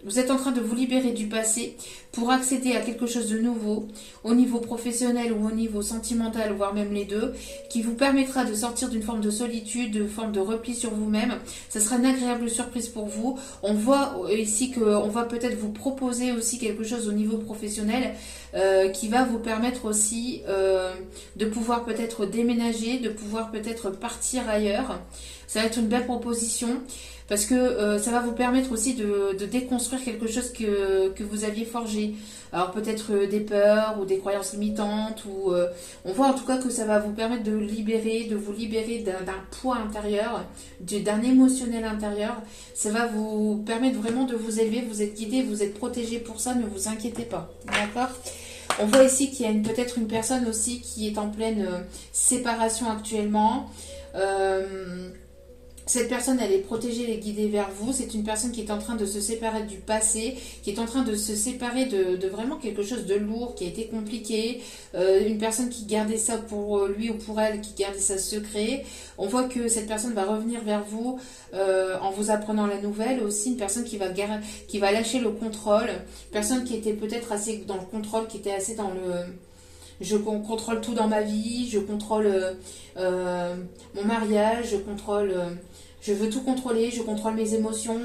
Vous êtes en train de vous libérer du passé pour accéder à quelque chose de nouveau au niveau professionnel ou au niveau sentimental, voire même les deux, qui vous permettra de sortir d'une forme de solitude, d'une forme de repli sur vous-même. Ça sera une agréable surprise pour vous. On voit ici qu'on va peut-être vous proposer aussi quelque chose au niveau professionnel qui va vous permettre aussi de pouvoir peut-être déménager, de pouvoir peut-être partir ailleurs. Ça va être une belle proposition. Parce que ça va vous permettre aussi de déconstruire quelque chose que vous aviez forgé. Alors peut-être des peurs ou des croyances limitantes. On voit en tout cas que ça va vous permettre de vous libérer d'un poids intérieur, d'un émotionnel intérieur. Ça va vous permettre vraiment de vous élever. Vous êtes guidé, vous êtes protégé pour ça. Ne vous inquiétez pas. D'accord ? On voit ici qu'il y a peut-être une personne aussi qui est en pleine séparation actuellement. Cette personne, elle est protégée, elle est guidée vers vous. C'est une personne qui est en train de se séparer du passé, qui est en train de se séparer de vraiment quelque chose de lourd, qui a été compliqué. Une personne qui gardait ça pour lui ou pour elle, qui gardait ça secret. On voit que cette personne va revenir vers vous en vous apprenant la nouvelle. Aussi, une personne qui va lâcher le contrôle. Une personne qui était peut-être assez dans le contrôle, qui était assez dans le... Je contrôle tout dans ma vie, je contrôle mon mariage, je veux tout contrôler, je contrôle mes émotions,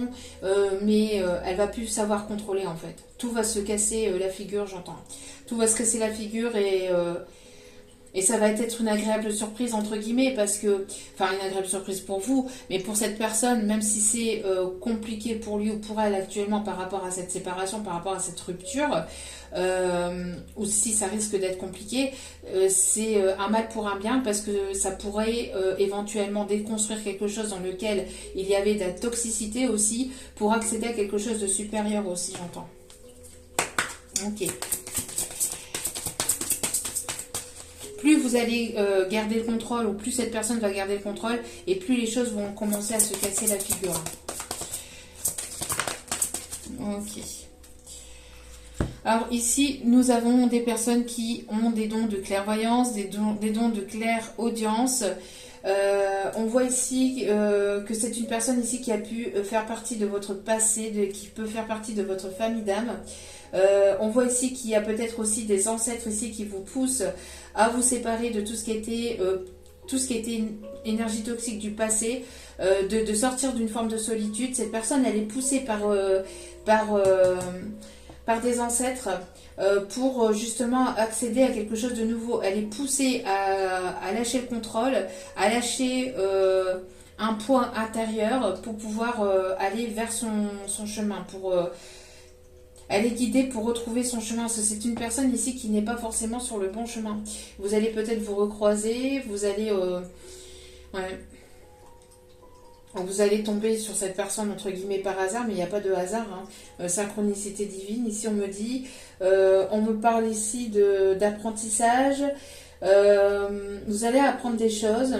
mais elle va plus savoir contrôler en fait. Tout va se casser la figure, j'entends. Tout va se casser la figure et ça va être une agréable surprise entre guillemets parce que, enfin une agréable surprise pour vous, mais pour cette personne, même si c'est compliqué pour lui ou pour elle actuellement par rapport à cette séparation, par rapport à cette rupture, ou si ça risque d'être compliqué, c'est un mal pour un bien parce que ça pourrait éventuellement déconstruire quelque chose dans lequel il y avait de la toxicité aussi pour accéder à quelque chose de supérieur aussi, j'entends. Ok. Plus vous allez garder le contrôle, ou plus cette personne va garder le contrôle, et plus les choses vont commencer à se casser la figure. Ok. Alors ici, nous avons des personnes qui ont des dons de clairvoyance, des dons de clairaudience. On voit ici que c'est une personne ici qui a pu faire partie de votre passé, qui peut faire partie de votre famille d'âme. On voit ici qu'il y a peut-être aussi des ancêtres ici qui vous poussent à vous séparer de tout ce qui était énergie toxique du passé, de sortir d'une forme de solitude. Cette personne, elle est poussée par des ancêtres pour justement accéder à quelque chose de nouveau. Elle est poussée à lâcher le contrôle, à lâcher un poids intérieur pour pouvoir aller vers son chemin, elle est guidée pour retrouver son chemin. Parce que c'est une personne ici qui n'est pas forcément sur le bon chemin. Vous allez peut-être vous recroiser, vous allez... ouais. Vous allez tomber sur cette personne entre guillemets par hasard, mais il n'y a pas de hasard. Hein. Synchronicité divine, ici on me dit. On me parle ici d'apprentissage. Vous allez apprendre des choses.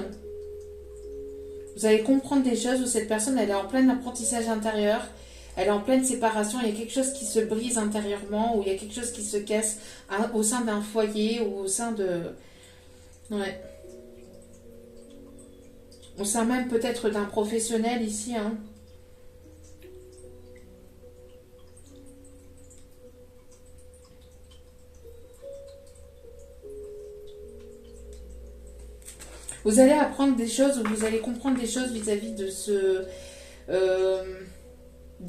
Vous allez comprendre des choses où cette personne elle est en plein apprentissage intérieur. Elle est en pleine séparation, il y a quelque chose qui se brise intérieurement, ou il y a quelque chose qui se casse au sein d'un foyer, ou au sein de... Ouais. Au sein même peut-être d'un professionnel ici. Hein. Vous allez apprendre des choses, ou vous allez comprendre des choses vis-à-vis de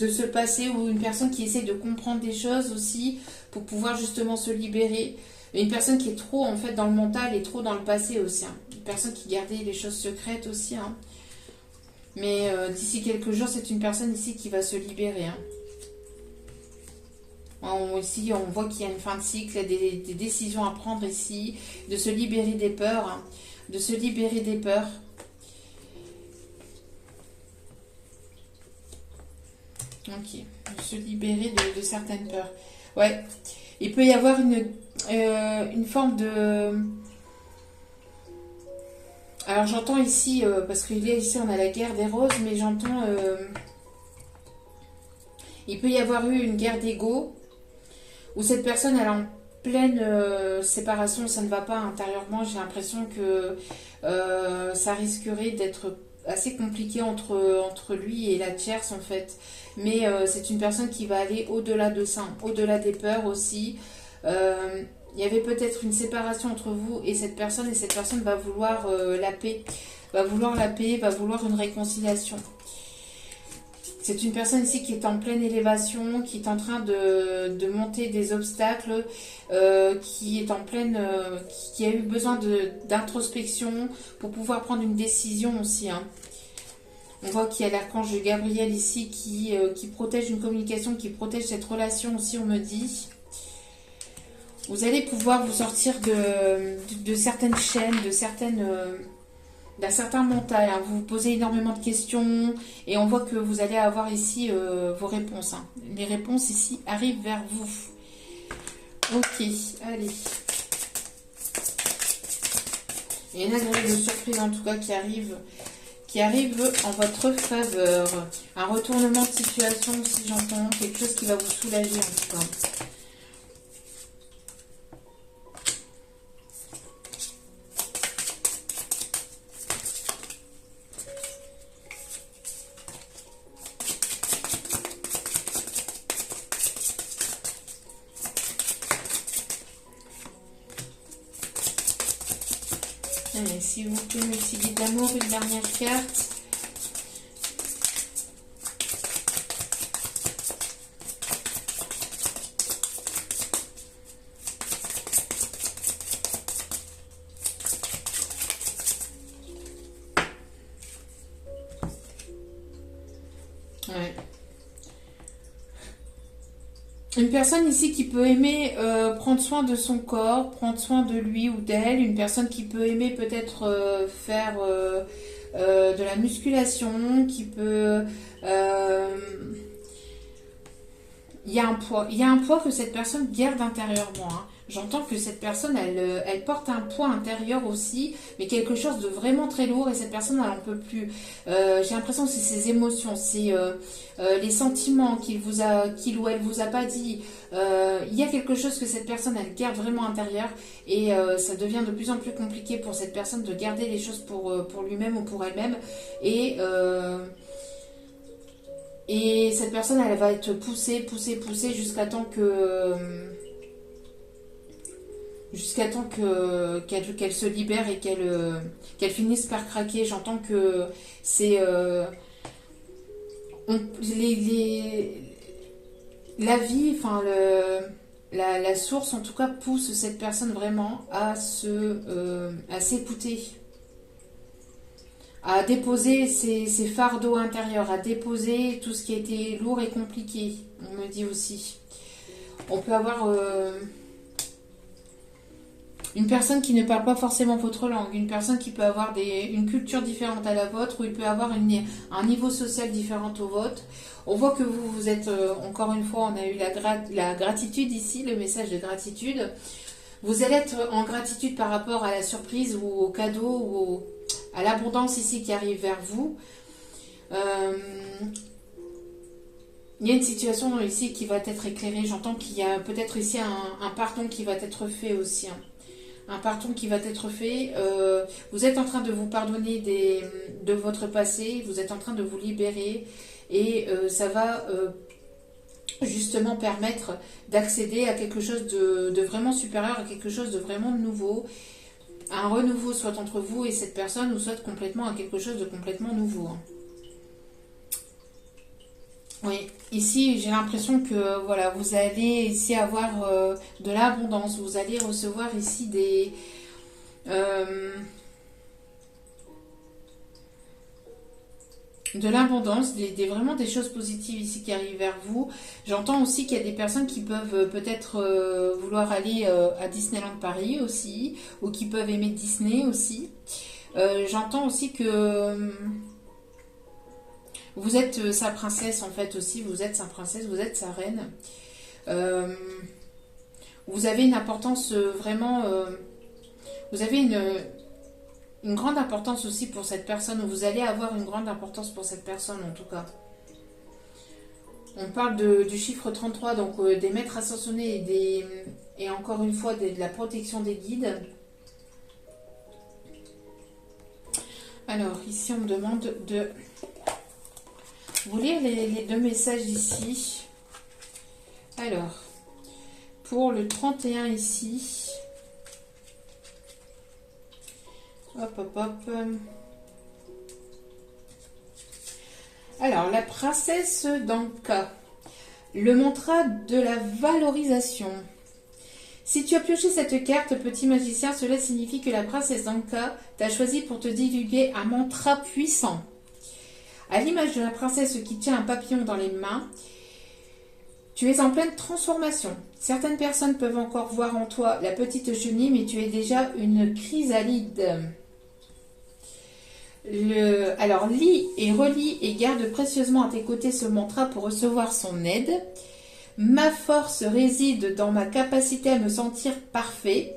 ce passé, ou une personne qui essaie de comprendre des choses aussi pour pouvoir justement se libérer. Une personne qui est trop en fait dans le mental et trop dans le passé aussi. Hein. Une personne qui gardait les choses secrètes aussi. Hein. Mais d'ici quelques jours, c'est une personne ici qui va se libérer. Hein. Ici, on voit qu'il y a une fin de cycle, il y a des décisions à prendre ici, de se libérer des peurs. Hein. De se libérer des peurs. Ok, de se libérer de certaines peurs. Ouais, il peut y avoir une forme de... Alors j'entends ici, parce qu'il y a ici on a la guerre des roses, mais j'entends... il peut y avoir eu une guerre d'ego, où cette personne elle est en pleine séparation, ça ne va pas intérieurement, j'ai l'impression que ça risquerait d'être assez compliqué entre lui et la tierce en fait. Mais c'est une personne qui va aller au-delà de ça, au-delà des peurs aussi. Il y avait peut-être une séparation entre vous et cette personne va vouloir la paix, va vouloir une réconciliation. C'est une personne ici qui est en pleine élévation, qui est en train de monter des obstacles, qui est en pleine, qui a eu besoin d'introspection pour pouvoir prendre une décision aussi. Hein. On voit qu'il y a l'archange Gabriel ici qui protège une communication, qui protège cette relation aussi, on me dit. Vous allez pouvoir vous sortir de certaines chaînes, d'un certain mental. Hein. Vous vous posez énormément de questions et on voit que vous allez avoir ici vos réponses. Hein. Les réponses ici arrivent vers vous. Ok, allez. Il y a une agréable surprise en tout cas qui arrive en votre faveur. Un retournement de situation si j'entends, quelque chose qui va vous soulager en tout cas. Allez, s'il vous plaît, mes petits guides d'amour, une dernière carte. Ouais. Une personne ici qui peut aimer prendre soin de son corps, prendre soin de lui ou d'elle. Une personne qui peut aimer peut-être faire de la musculation, qui peut... il y a un poids que cette personne garde intérieurement. Hein. J'entends que cette personne, elle porte un poids intérieur aussi, mais quelque chose de vraiment très lourd, et cette personne, elle n'en peut plus. J'ai l'impression que c'est ses émotions, c'est les sentiments qu'il ou elle vous a pas dit. Il y a quelque chose que cette personne, elle garde vraiment intérieur, et ça devient de plus en plus compliqué pour cette personne de garder les choses pour lui-même ou pour elle-même. Et cette personne, elle va être poussée jusqu'à temps qu'elle se libère et qu'elle finisse par craquer. J'entends que c'est la vie, enfin la source en tout cas pousse cette personne vraiment à s'écouter, à déposer ses fardeaux intérieurs, à déposer tout ce qui a été lourd et compliqué, on me dit aussi. On peut avoir une personne qui ne parle pas forcément votre langue, une personne qui peut avoir une culture différente à la vôtre, ou il peut avoir un niveau social différent au vôtre. On voit que vous êtes, encore une fois, on a eu la gratitude ici, le message de gratitude. Vous allez être en gratitude par rapport à la surprise ou au cadeau ou à l'abondance ici qui arrive vers vous. Il y a une situation ici qui va être éclairée. J'entends qu'il y a peut-être ici un pardon qui va être fait aussi. Un pardon qui va être fait. Vous êtes en train de vous pardonner de votre passé. Vous êtes en train de vous libérer. Et ça va justement permettre d'accéder à quelque chose de vraiment supérieur, à quelque chose de vraiment nouveau. Un renouveau soit entre vous et cette personne, ou soit complètement à quelque chose de complètement nouveau. Oui, ici j'ai l'impression que voilà, vous allez ici avoir de l'abondance, vous allez recevoir ici de l'abondance, vraiment des choses positives ici qui arrivent vers vous. J'entends aussi qu'il y a des personnes qui peuvent peut-être vouloir aller à Disneyland Paris aussi, ou qui peuvent aimer Disney aussi. J'entends aussi que vous êtes sa princesse en fait aussi, vous êtes sa princesse, vous êtes sa reine. Vous avez une importance vraiment... vous avez une grande importance aussi pour cette personne, ou vous allez avoir une grande importance pour cette personne en tout cas. On parle du chiffre 33, donc des maîtres ascensionnés et encore une fois de la protection des guides. Alors ici on me demande de vous lire les deux messages ici. Alors, pour le 31 ici, hop hop hop. Alors, la princesse d'Anka, le mantra de la valorisation. Si tu as pioché cette carte, petit magicien, cela signifie que la princesse d'Anka t'a choisi pour te divulguer un mantra puissant. À l'image de la princesse qui tient un papillon dans les mains, tu es en pleine transformation. Certaines personnes peuvent encore voir en toi la petite chenille, mais tu es déjà une chrysalide. Alors, lis et relis et garde précieusement à tes côtés ce mantra pour recevoir son aide. Ma force réside dans ma capacité à me sentir parfait.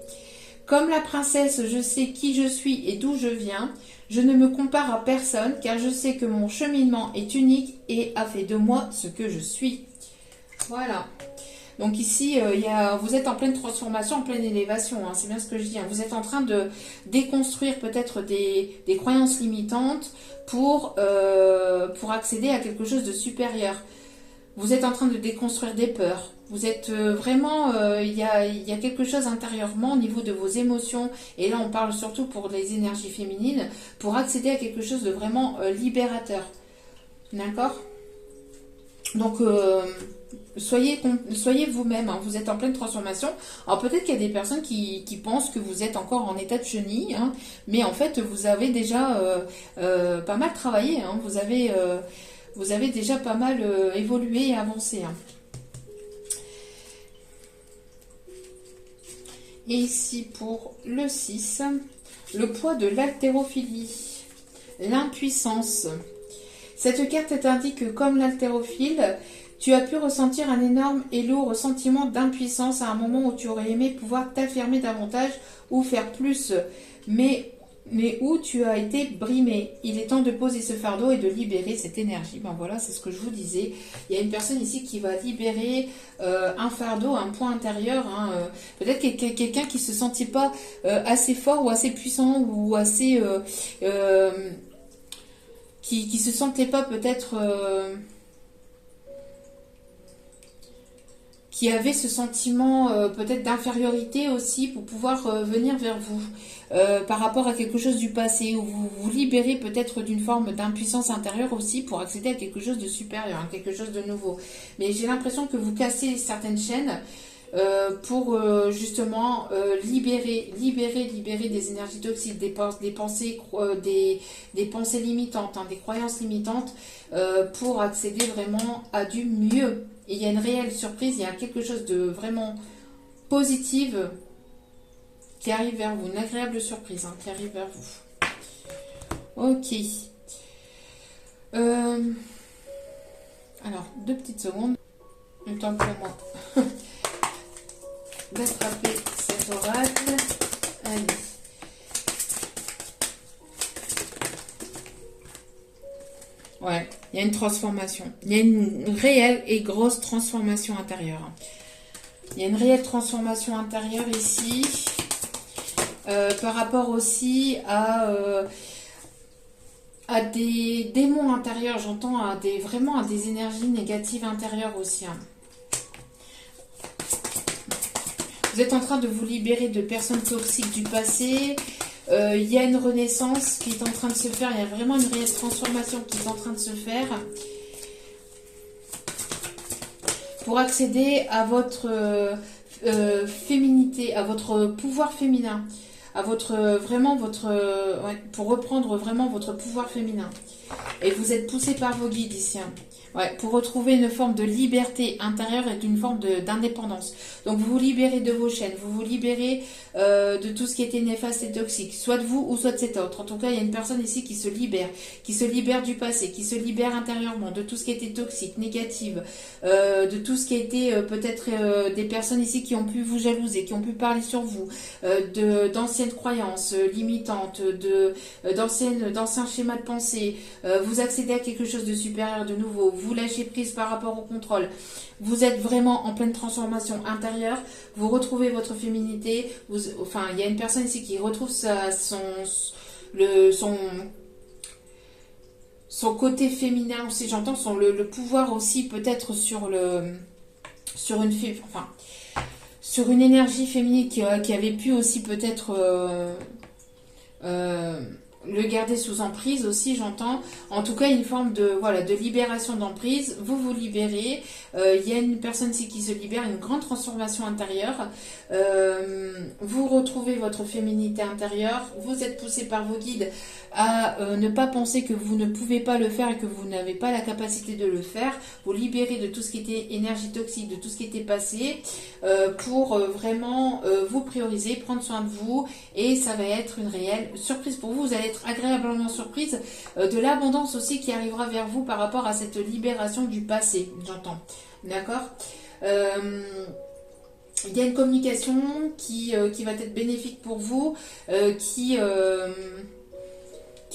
Comme la princesse, je sais qui je suis et d'où je viens. Je ne me compare à personne car je sais que mon cheminement est unique et a fait de moi ce que je suis. Voilà. Donc ici, vous êtes en pleine transformation, en pleine élévation. Hein, c'est bien ce que je dis. Hein. Vous êtes en train de déconstruire peut-être des croyances limitantes pour accéder à quelque chose de supérieur. Vous êtes en train de déconstruire des peurs. Vous êtes vraiment... il y a quelque chose intérieurement au niveau de vos émotions. Et là, on parle surtout pour les énergies féminines, pour accéder à quelque chose de vraiment libérateur. D'accord ? Donc, soyez vous-même. Hein, vous êtes en pleine transformation. Alors, peut-être qu'il y a des personnes qui pensent que vous êtes encore en état de chenille. Hein, mais en fait, vous avez déjà pas mal travaillé. Hein, vous avez déjà pas mal évolué et avancé. Hein. Et ici, pour le 6, le poids de l'haltérophilie, l'impuissance. Cette carte t'indique que comme l'haltérophile, tu as pu ressentir un énorme et lourd sentiment d'impuissance à un moment où tu aurais aimé pouvoir t'affirmer davantage ou faire plus, mais où tu as été brimé. Il est temps de poser ce fardeau et de libérer cette énergie. Ben voilà, c'est ce que je vous disais. Il y a une personne ici qui va libérer un fardeau, un point intérieur. Hein, peut-être quelqu'un qui ne se sentit pas assez fort ou assez puissant ou assez... qui se sentait pas peut-être... qui avait ce sentiment peut-être d'infériorité aussi pour pouvoir venir vers vous par rapport à quelque chose du passé, ou vous vous libérez peut-être d'une forme d'impuissance intérieure aussi pour accéder à quelque chose de supérieur, hein, quelque chose de nouveau. Mais j'ai l'impression que vous cassez certaines chaînes pour justement libérer des énergies toxiques, des pensées, des pensées limitantes, hein, des croyances limitantes, pour accéder vraiment à du mieux. Et il y a une réelle surprise, il y a quelque chose de vraiment positif qui arrive vers vous, une agréable surprise, hein, qui arrive vers vous. Ok. Alors, 2 petites secondes. Le temps pour moi d'attraper cet oracle. Allez. Ouais, il y a une transformation. Il y a une réelle et grosse transformation intérieure. Il y a une réelle transformation intérieure ici. Par rapport aussi à des démons intérieurs. J'entends vraiment à des énergies négatives intérieures aussi. Hein. Vous êtes en train de vous libérer de personnes toxiques du passé. Il y a une renaissance qui est en train de se faire. Il y a vraiment une réelle transformation qui est en train de se faire. Pour accéder à votre féminité, à votre pouvoir féminin. À pour reprendre vraiment votre pouvoir féminin. Et vous êtes poussé par vos guides ici. Hein. Ouais, pour retrouver une forme de liberté intérieure et d'une forme d'indépendance. Donc vous vous libérez de vos chaînes, vous vous libérez de tout ce qui était néfaste et toxique, soit de vous ou soit de cet autre. En tout cas, il y a une personne ici qui se libère du passé, qui se libère intérieurement de tout ce qui était toxique, négative, de tout ce qui a été peut-être des personnes ici qui ont pu vous jalouser, qui ont pu parler sur vous, d'anciennes croyances limitantes, d'anciens schémas de pensée. Vous accédez à quelque chose de supérieur, de nouveau. Vous lâchez prise par rapport au contrôle. Vous êtes vraiment en pleine transformation intérieure. Vous retrouvez votre féminité. Il y a une personne ici qui retrouve son côté féminin aussi. J'entends le pouvoir aussi peut-être sur une énergie féminine qui avait pu aussi peut-être le garder sous emprise aussi, j'entends. En tout cas, une forme de libération d'emprise. Vous vous libérez. Il y a une personne ici qui se libère, une grande transformation intérieure. Vous retrouvez votre féminité intérieure. Vous êtes poussé par vos guides à ne pas penser que vous ne pouvez pas le faire et que vous n'avez pas la capacité de le faire. Vous libérez de tout ce qui était énergie toxique, de tout ce qui était passé, pour vraiment vous prioriser, prendre soin de vous, et ça va être une réelle surprise pour vous. Vous allez être agréablement surprise de l'abondance aussi qui arrivera vers vous par rapport à cette libération du passé, j'entends. D'accord. Il y a une communication qui va être bénéfique pour vous, qui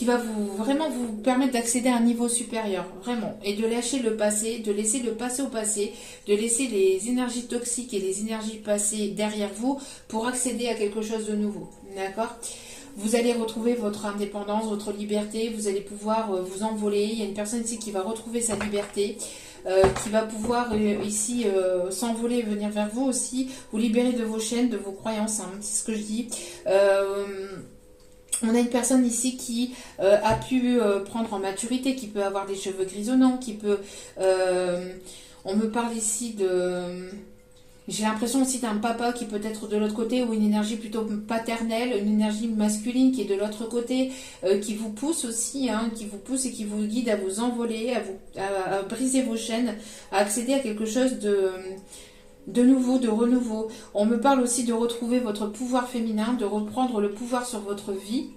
va vraiment vous permettre d'accéder à un niveau supérieur, vraiment, et de lâcher le passé, de laisser le passé au passé, de laisser les énergies toxiques et les énergies passées derrière vous pour accéder à quelque chose de nouveau, d'accord ? Vous allez retrouver votre indépendance, votre liberté, vous allez pouvoir vous envoler. Il y a une personne ici qui va retrouver sa liberté, qui va pouvoir ici s'envoler et venir vers vous aussi, vous libérer de vos chaînes, de vos croyances, hein, c'est ce que je dis. On a une personne ici qui a pu prendre en maturité, qui peut avoir des cheveux grisonnants, qui peut... on me parle ici de... J'ai l'impression aussi d'un papa qui peut être de l'autre côté, ou une énergie plutôt paternelle, une énergie masculine qui est de l'autre côté, qui vous pousse aussi, hein, qui vous pousse et qui vous guide à vous envoler, à briser vos chaînes, à accéder à quelque chose de nouveau, de renouveau. On me parle aussi de retrouver votre pouvoir féminin, de reprendre le pouvoir sur votre vie.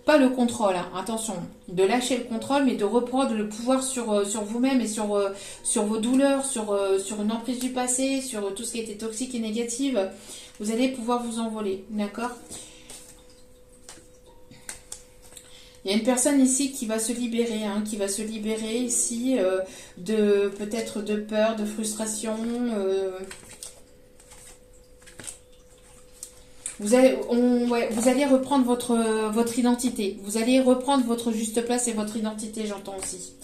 Pas le contrôle, hein, attention, de lâcher le contrôle, mais de reprendre le pouvoir sur vous-même et sur vos douleurs, sur une emprise du passé, sur tout ce qui était toxique et négatif. Vous allez pouvoir vous envoler, d'accord ? Il y a une personne ici qui va se libérer, hein, qui va se libérer ici peut-être de peur, de frustration. Vous allez reprendre votre identité. Vous allez reprendre votre juste place et votre identité, j'entends aussi.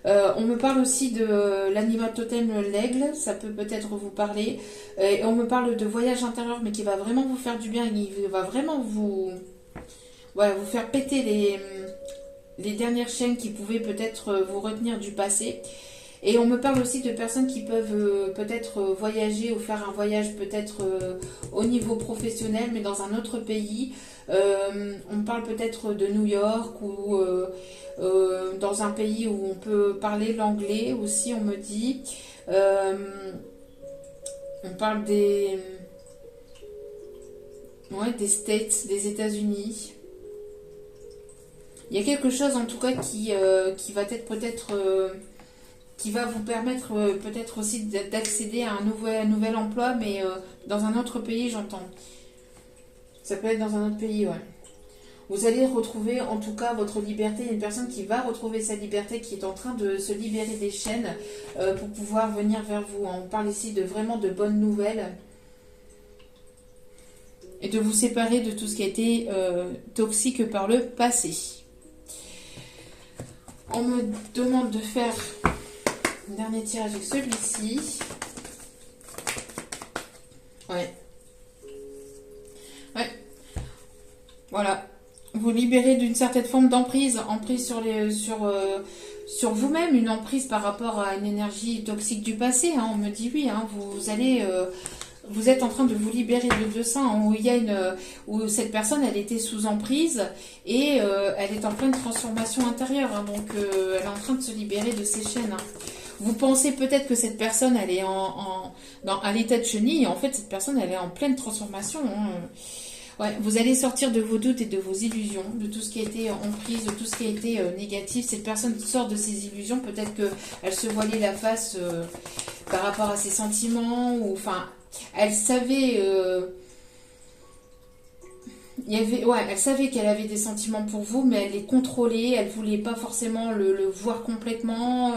On me parle aussi de l'animal totem, l'aigle, ça peut peut-être vous parler. Et on me parle de voyage intérieur, mais qui va vraiment vous faire du bien, il va vraiment vous, voilà, vous faire péter les dernières chaînes qui pouvaient peut-être vous retenir du passé. Et on me parle aussi de personnes qui peuvent peut-être voyager ou faire un voyage peut-être au niveau professionnel, mais dans un autre pays. On me parle peut-être de New York ou dans un pays où on peut parler l'anglais aussi, on me dit. On parle des States, des États-Unis. Il y a quelque chose en tout cas qui va être peut-être... qui va vous permettre peut-être aussi d'accéder à un nouvel emploi, mais dans un autre pays, j'entends. Ça peut être dans un autre pays, ouais. Vous allez retrouver en tout cas votre liberté. Il y a une personne qui va retrouver sa liberté, qui est en train de se libérer des chaînes pour pouvoir venir vers vous. On parle ici de vraiment de bonnes nouvelles. Et de vous séparer de tout ce qui a été toxique par le passé. On me demande de faire un dernier tirage avec celui-ci. Ouais. Ouais. Voilà. Vous libérez d'une certaine forme d'emprise. Emprise sur vous-même. Une emprise par rapport à une énergie toxique du passé. Hein. On me dit oui. Hein. Vous êtes en train de vous libérer de ça, hein, où cette personne, elle était sous emprise et elle est en pleine transformation intérieure. Hein, donc, elle est en train de se libérer de ses chaînes. Hein. Vous pensez peut-être que cette personne, elle est à l'état de chenille. En fait, cette personne, elle est en pleine transformation. Hein. Ouais, vous allez sortir de vos doutes et de vos illusions, de tout ce qui a été emprise, de tout ce qui a été négatif. Cette personne sort de ses illusions. Peut-être qu'elle se voilait la face par rapport à ses sentiments. Ou, enfin, elle savait... elle savait qu'elle avait des sentiments pour vous, mais elle les contrôlait, elle voulait pas forcément le voir complètement,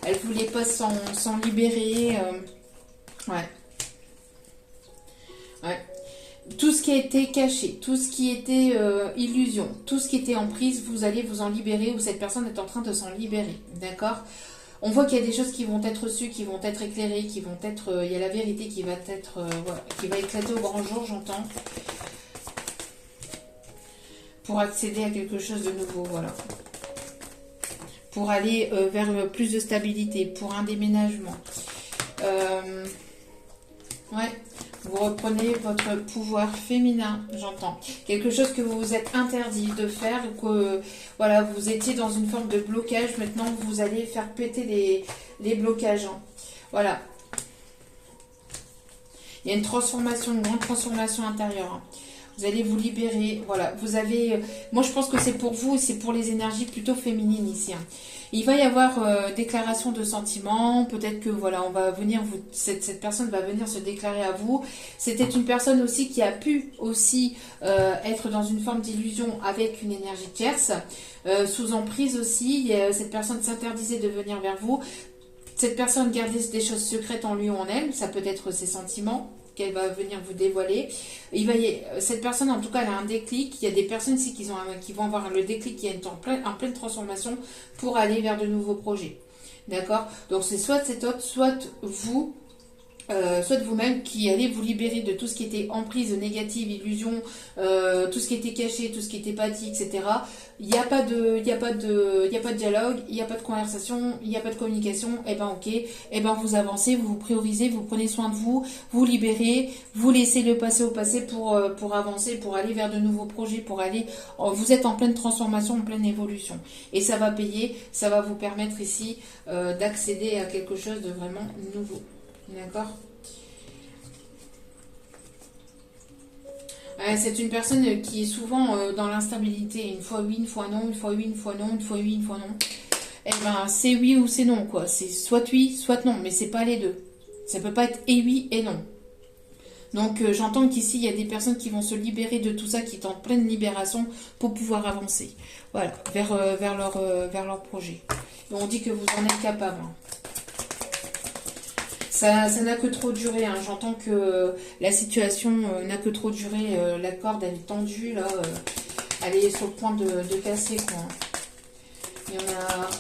elle voulait pas s'en libérer. Ouais. Tout ce qui a été caché, tout ce qui était illusion, tout ce qui était emprise, vous allez vous en libérer, ou cette personne est en train de s'en libérer, d'accord ? On voit qu'il y a des choses qui vont être reçues, qui vont être éclairées, qui vont être... il y a la vérité qui va être... qui va éclater au grand jour, j'entends. Pour accéder à quelque chose de nouveau, voilà. Pour aller vers plus de stabilité, pour un déménagement. Ouais, vous reprenez votre pouvoir féminin, j'entends. Quelque chose que vous vous êtes interdit de faire, que voilà, vous étiez dans une forme de blocage, maintenant vous allez faire péter les blocages. Hein. Voilà. Il y a une transformation, une grande transformation intérieure. Hein. Vous allez vous libérer, voilà, vous avez... moi, je pense que c'est pour vous, c'est pour les énergies plutôt féminines ici. Hein. Il va y avoir déclaration de sentiments, peut-être que, voilà, on va venir, cette personne va venir se déclarer à vous. C'était une personne aussi qui a pu aussi être dans une forme d'illusion avec une énergie tierce, sous emprise aussi. Cette personne s'interdisait de venir vers vous. Cette personne gardait des choses secrètes en lui ou en elle, ça peut être ses sentiments qu'elle va venir vous dévoiler. Cette personne, en tout cas, elle a un déclic. Il y a des personnes ici qui vont avoir le déclic qui est en pleine transformation pour aller vers de nouveaux projets. D'accord ? Donc, c'est soit cet autre, soit vous, soit vous-même qui allez vous libérer de tout ce qui était emprise négative, illusion, tout ce qui était caché, tout ce qui était pas dit, etc. Il n'y a pas de dialogue, il n'y a pas de conversation, il n'y a pas de communication. Et ben ok, et ben vous avancez, vous vous priorisez, vous prenez soin de vous, vous libérez, vous laissez le passé au passé pour avancer, pour aller vers de nouveaux projets, pour aller. Vous êtes en pleine transformation, en pleine évolution, et ça va payer, ça va vous permettre ici d'accéder à quelque chose de vraiment nouveau. D'accord. C'est une personne qui est souvent dans l'instabilité. Une fois oui, une fois non, une fois oui, une fois non, une fois oui, une fois non. Eh ben, c'est oui ou c'est non, quoi. C'est soit oui, soit non, mais c'est pas les deux. Ça peut pas être et oui et non. Donc, j'entends qu'ici, il y a des personnes qui vont se libérer de tout ça, qui sont en pleine libération pour pouvoir avancer. Voilà, vers leur projet. Et on dit que vous en êtes capable. Hein. Ça n'a que trop duré. Hein. J'entends que la situation n'a que trop duré. La corde, elle est tendue, là. Elle est sur le point de casser, quoi.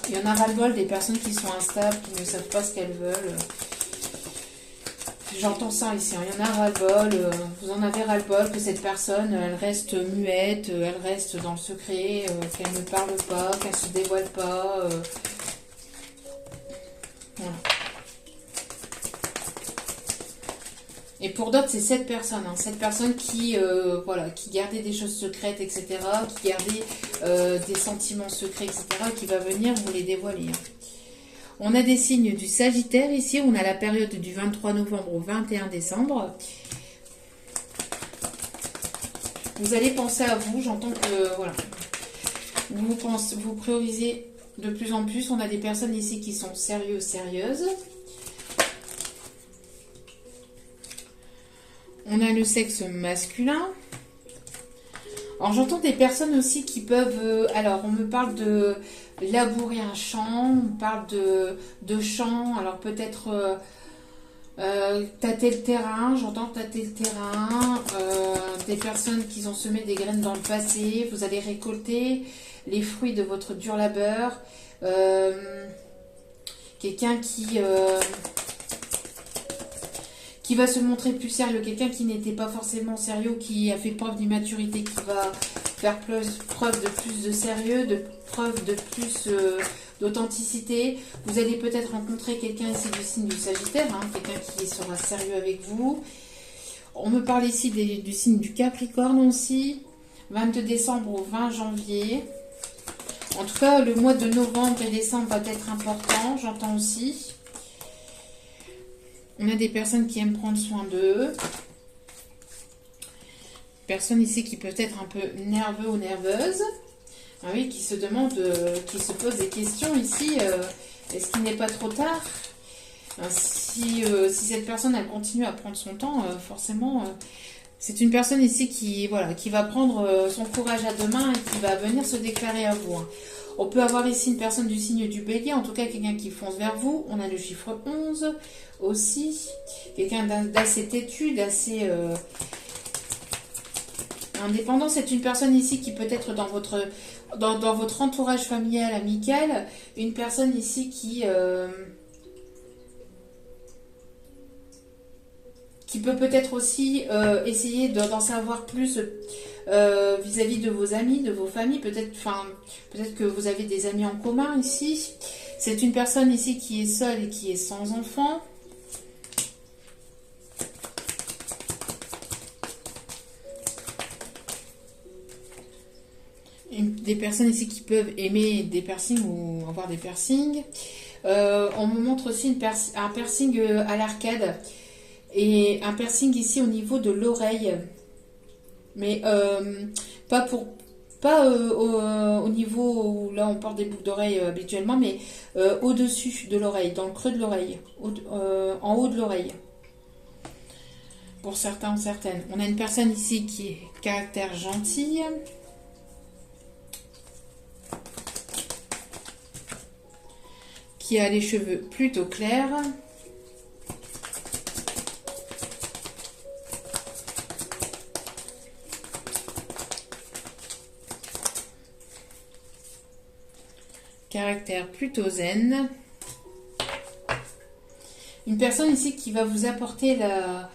Il y en a ras-le-bol des personnes qui sont instables, qui ne savent pas ce qu'elles veulent. J'entends ça ici, hein. Il y en a ras-le-bol, vous en avez ras-le-bol que cette personne, elle reste muette, elle reste dans le secret, qu'elle ne parle pas, qu'elle ne se dévoile pas. Voilà. Et pour d'autres, c'est cette personne, hein. Cette personne qui, voilà, qui gardait des choses secrètes, etc., qui gardait des sentiments secrets, etc., qui va venir vous les dévoiler, hein. On a des signes du Sagittaire ici. On a la période du 23 novembre au 21 décembre. Vous allez penser à vous. J'entends que voilà, vous priorisez de plus en plus. On a des personnes ici qui sont sérieuses. On a le sexe masculin. Alors j'entends des personnes aussi qui peuvent... alors on me parle de labourer un champ, on parle de champ, alors peut-être tâter le terrain, j'entends tâter le terrain, des personnes qui ont semé des graines dans le passé, vous allez récolter les fruits de votre dur labeur, quelqu'un qui va se montrer plus sérieux, quelqu'un qui n'était pas forcément sérieux, qui a fait preuve d'immaturité, qui va faire preuve de plus de sérieux, preuve de plus d'authenticité. Vous allez peut-être rencontrer quelqu'un ici du signe du Sagittaire, hein, quelqu'un qui sera sérieux avec vous. On me parle ici du signe du Capricorne aussi, 22 décembre au 20 janvier. En tout cas, le mois de novembre et décembre va être important, j'entends aussi. On a des personnes qui aiment prendre soin d'eux. Personnes ici qui peuvent être un peu nerveux ou nerveuses. Ah oui, qui se demandent, qui se posent des questions ici. Est-ce qu'il n'est pas trop tard? Si cette personne elle continue à prendre son temps, forcément, c'est une personne ici qui, voilà, qui va prendre son courage à deux mains et qui va venir se déclarer à vous, hein. On peut avoir ici une personne du signe du Bélier, en tout cas quelqu'un qui fonce vers vous. On a le chiffre 11 aussi. Quelqu'un d'assez têtu, d'assez indépendant. C'est une personne ici qui peut être dans votre entourage familial, amical. Une personne ici qui peut peut-être aussi essayer d'en savoir plus vis-à-vis de vos amis, de vos familles. Peut-être que vous avez des amis en commun ici. C'est une personne ici qui est seule et qui est sans enfant. Des personnes ici qui peuvent aimer des piercings ou avoir des piercings. On me montre aussi un piercing à l'arcade. Et un piercing ici au niveau de l'oreille. Mais pas au niveau où là on porte des boucles d'oreilles habituellement, mais au-dessus de l'oreille, dans le creux de l'oreille, en haut de l'oreille. Pour certains ou certaines. On a une personne ici qui est caractère gentil. Qui a les cheveux plutôt clairs. Caractère plutôt zen. Une personne ici qui va vous apporter la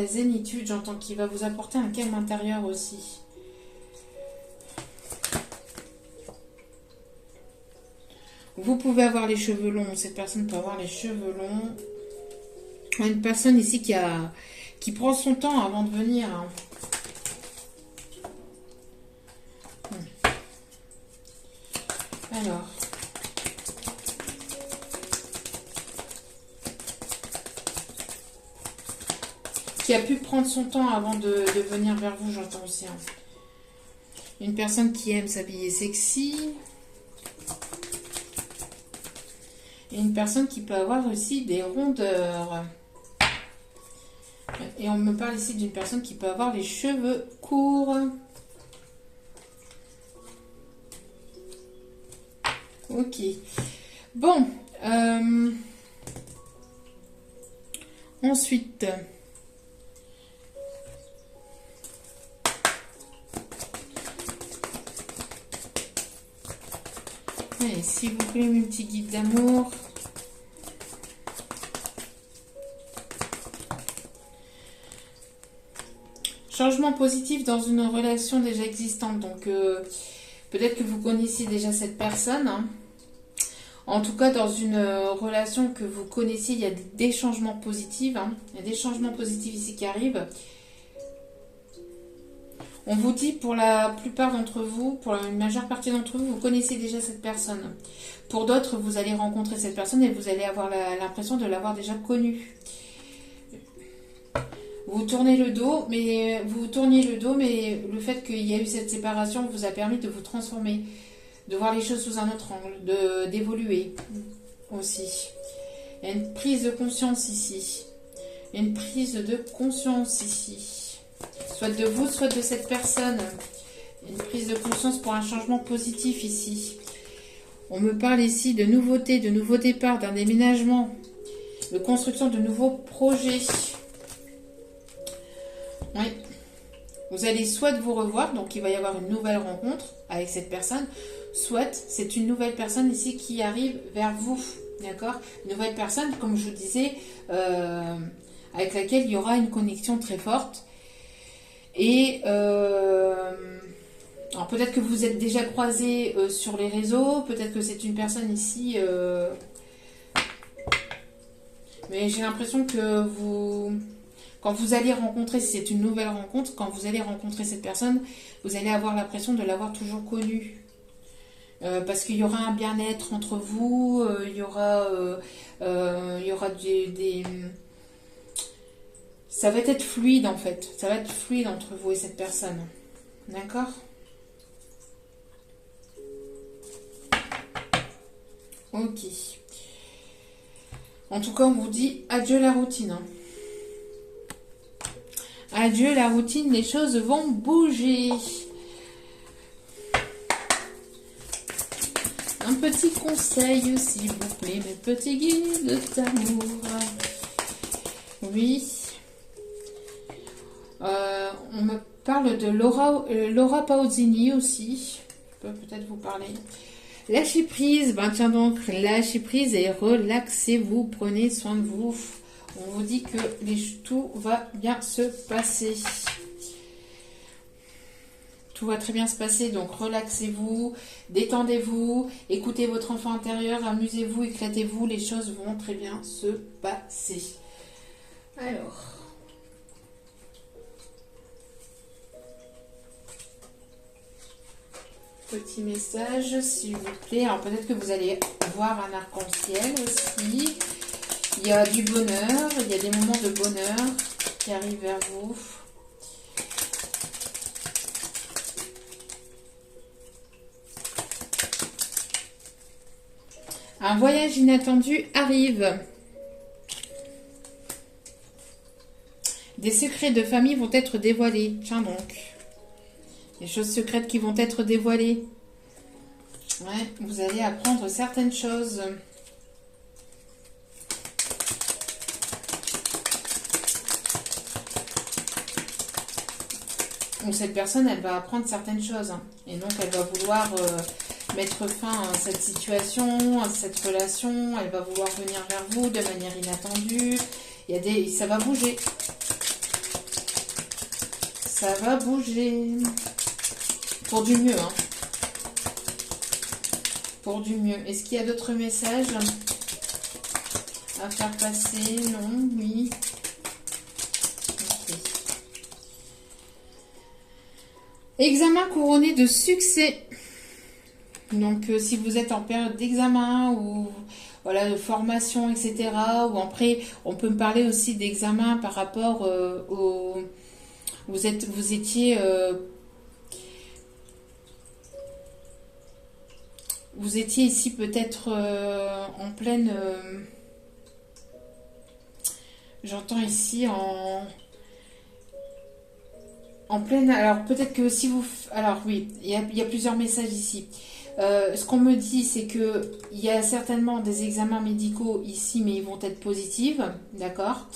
zénitude, j'entends, qui va vous apporter un calme intérieur aussi. Vous pouvez avoir les cheveux longs, cette personne peut avoir les cheveux longs. Une personne ici qui prend son temps avant de venir, hein. Alors, qui a pu prendre son temps avant de venir vers vous, j'entends aussi, hein. Une personne qui aime s'habiller sexy. Et une personne qui peut avoir aussi des rondeurs. Et on me parle ici d'une personne qui peut avoir les cheveux courts. Ok. Bon. Ensuite. Allez, s'il vous plaît, mes petits guides d'amour. Changement positif dans une relation déjà existante. Donc, peut-être que vous connaissiez déjà cette personne. Hein. En tout cas, dans une relation que vous connaissiez, il y a des changements positifs. Hein. Il y a des changements positifs ici qui arrivent. On vous dit pour la plupart d'entre vous, pour une majeure partie d'entre vous, vous connaissez déjà cette personne. Pour d'autres, vous allez rencontrer cette personne et vous allez avoir l'impression de l'avoir déjà connue. Vous tournez le dos, mais le fait qu'il y a eu cette séparation vous a permis de vous transformer, de voir les choses sous un autre angle, d'évoluer aussi. Il y a une prise de conscience ici. Il y a une prise de conscience ici. Soit de vous, soit de cette personne. Une prise de conscience pour un changement positif ici. On me parle ici de nouveautés, de nouveaux départs, d'un déménagement, de construction de nouveaux projets. Oui. Vous allez soit vous revoir, donc il va y avoir une nouvelle rencontre avec cette personne, soit c'est une nouvelle personne ici qui arrive vers vous. D'accord ? Une nouvelle personne, comme je vous disais, avec laquelle il y aura une connexion très forte. Et alors peut-être que vous êtes déjà croisés sur les réseaux, peut-être que c'est une personne ici, mais j'ai l'impression que quand vous allez rencontrer, si c'est une nouvelle rencontre, quand vous allez rencontrer cette personne, vous allez avoir l'impression de l'avoir toujours connue. Parce qu'il y aura un bien-être entre vous, il y aura des ça va être fluide en fait. Ça va être fluide entre vous et cette personne. D'accord ? Ok. En tout cas, on vous dit adieu la routine. Hein. Adieu la routine, les choses vont bouger. Un petit conseil, s'il vous plaît, mes petits guides d'amour. Oui. On me parle de Laura Pausini aussi. Je peux peut-être vous parler. Lâchez prise. Ben tiens donc, lâchez prise et relaxez-vous. Prenez soin de vous. On vous dit que tout va bien se passer. Tout va très bien se passer, donc relaxez-vous, détendez-vous, écoutez votre enfant intérieur, amusez-vous, éclatez-vous, les choses vont très bien se passer. Alors... petit message, s'il vous plaît. Alors peut-être que vous allez voir un arc-en-ciel aussi. Il y a du bonheur, il y a des moments de bonheur qui arrivent vers vous. Un voyage inattendu arrive. Des secrets de famille vont être dévoilés. Tiens donc. Des choses secrètes qui vont être dévoilées. Ouais, vous allez apprendre certaines choses. Ou cette personne, elle va apprendre certaines choses. Hein. Et donc, elle va vouloir mettre fin à cette situation, à cette relation. Elle va vouloir venir vers vous de manière inattendue. Ça va bouger. Ça va bouger. Pour du mieux, hein. Pour du mieux. Est-ce qu'il y a d'autres messages à faire passer? Non, oui. Okay. Examen couronné de succès. Donc, si vous êtes en période d'examen ou voilà, de formation, etc. Ou après, on peut me parler aussi d'examen par rapport au... Vous étiez ici peut-être en pleine... J'entends ici en pleine... Alors peut-être que si vous... Alors oui, il y a plusieurs messages ici. Ce qu'on me dit, c'est que il y a certainement des examens médicaux ici, mais ils vont être positifs, d'accord ?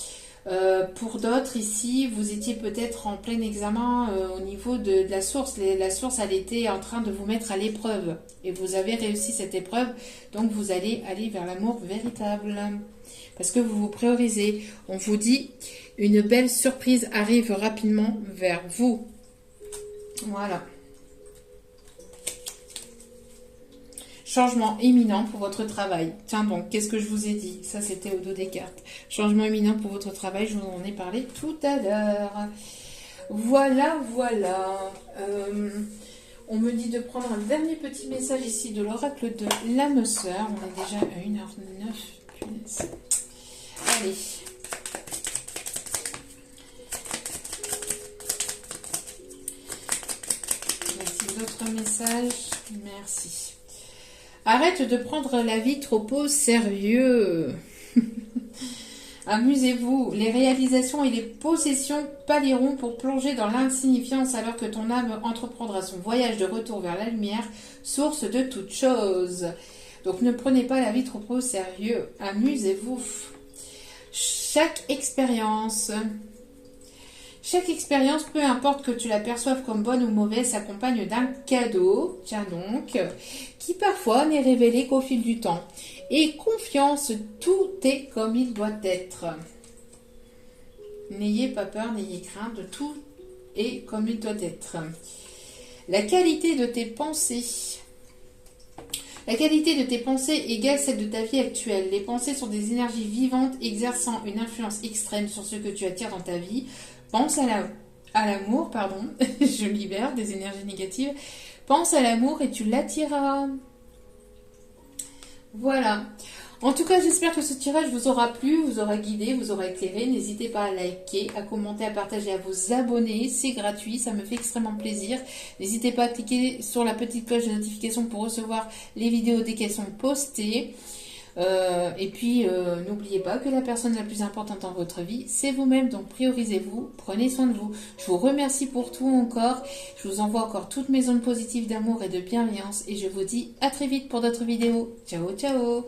Pour d'autres, ici, vous étiez peut-être en plein examen au niveau de la source. La source, elle était en train de vous mettre à l'épreuve. Et vous avez réussi cette épreuve. Donc, vous allez aller vers l'amour véritable. Parce que vous vous priorisez. On vous dit, une belle surprise arrive rapidement vers vous. Voilà. Changement imminent pour votre travail. Tiens donc, qu'est-ce que je vous ai dit? Ça, c'était au dos des cartes. Changement imminent pour votre travail, je vous en ai parlé tout à l'heure. Voilà, voilà. On me dit de prendre un dernier petit message ici de l'oracle de l'âme sœur. On est déjà à 1h09. Punaise. Allez. Y a-t-il d'autres messages? Merci. Arrête de prendre la vie trop au sérieux. Amusez-vous. Les réalisations et les possessions pâliront pour plonger dans l'insignifiance alors que ton âme entreprendra son voyage de retour vers la lumière, source de toute chose. Donc ne prenez pas la vie trop au sérieux. Amusez-vous. Chaque expérience, peu importe que tu la perçoives comme bonne ou mauvaise, s'accompagne d'un cadeau, tiens donc, qui parfois n'est révélé qu'au fil du temps. Et confiance, tout est comme il doit être. N'ayez pas peur, n'ayez crainte, tout est comme il doit être. La qualité de tes pensées. La qualité de tes pensées égale celle de ta vie actuelle. Les pensées sont des énergies vivantes exerçant une influence extrême sur ce que tu attires dans ta vie. Pense à l'amour, pardon, je libère des énergies négatives. Pense à l'amour et tu l'attireras. Voilà. En tout cas, j'espère que ce tirage vous aura plu, vous aura guidé, vous aura éclairé. N'hésitez pas à liker, à commenter, à partager, à vous abonner. C'est gratuit, ça me fait extrêmement plaisir. N'hésitez pas à cliquer sur la petite cloche de notification pour recevoir les vidéos dès qu'elles sont postées. Et puis, n'oubliez pas que la personne la plus importante dans votre vie, c'est vous-même. Donc, priorisez-vous, prenez soin de vous. Je vous remercie pour tout encore. Je vous envoie encore toutes mes ondes positives d'amour et de bienveillance. Et je vous dis à très vite pour d'autres vidéos. Ciao, ciao!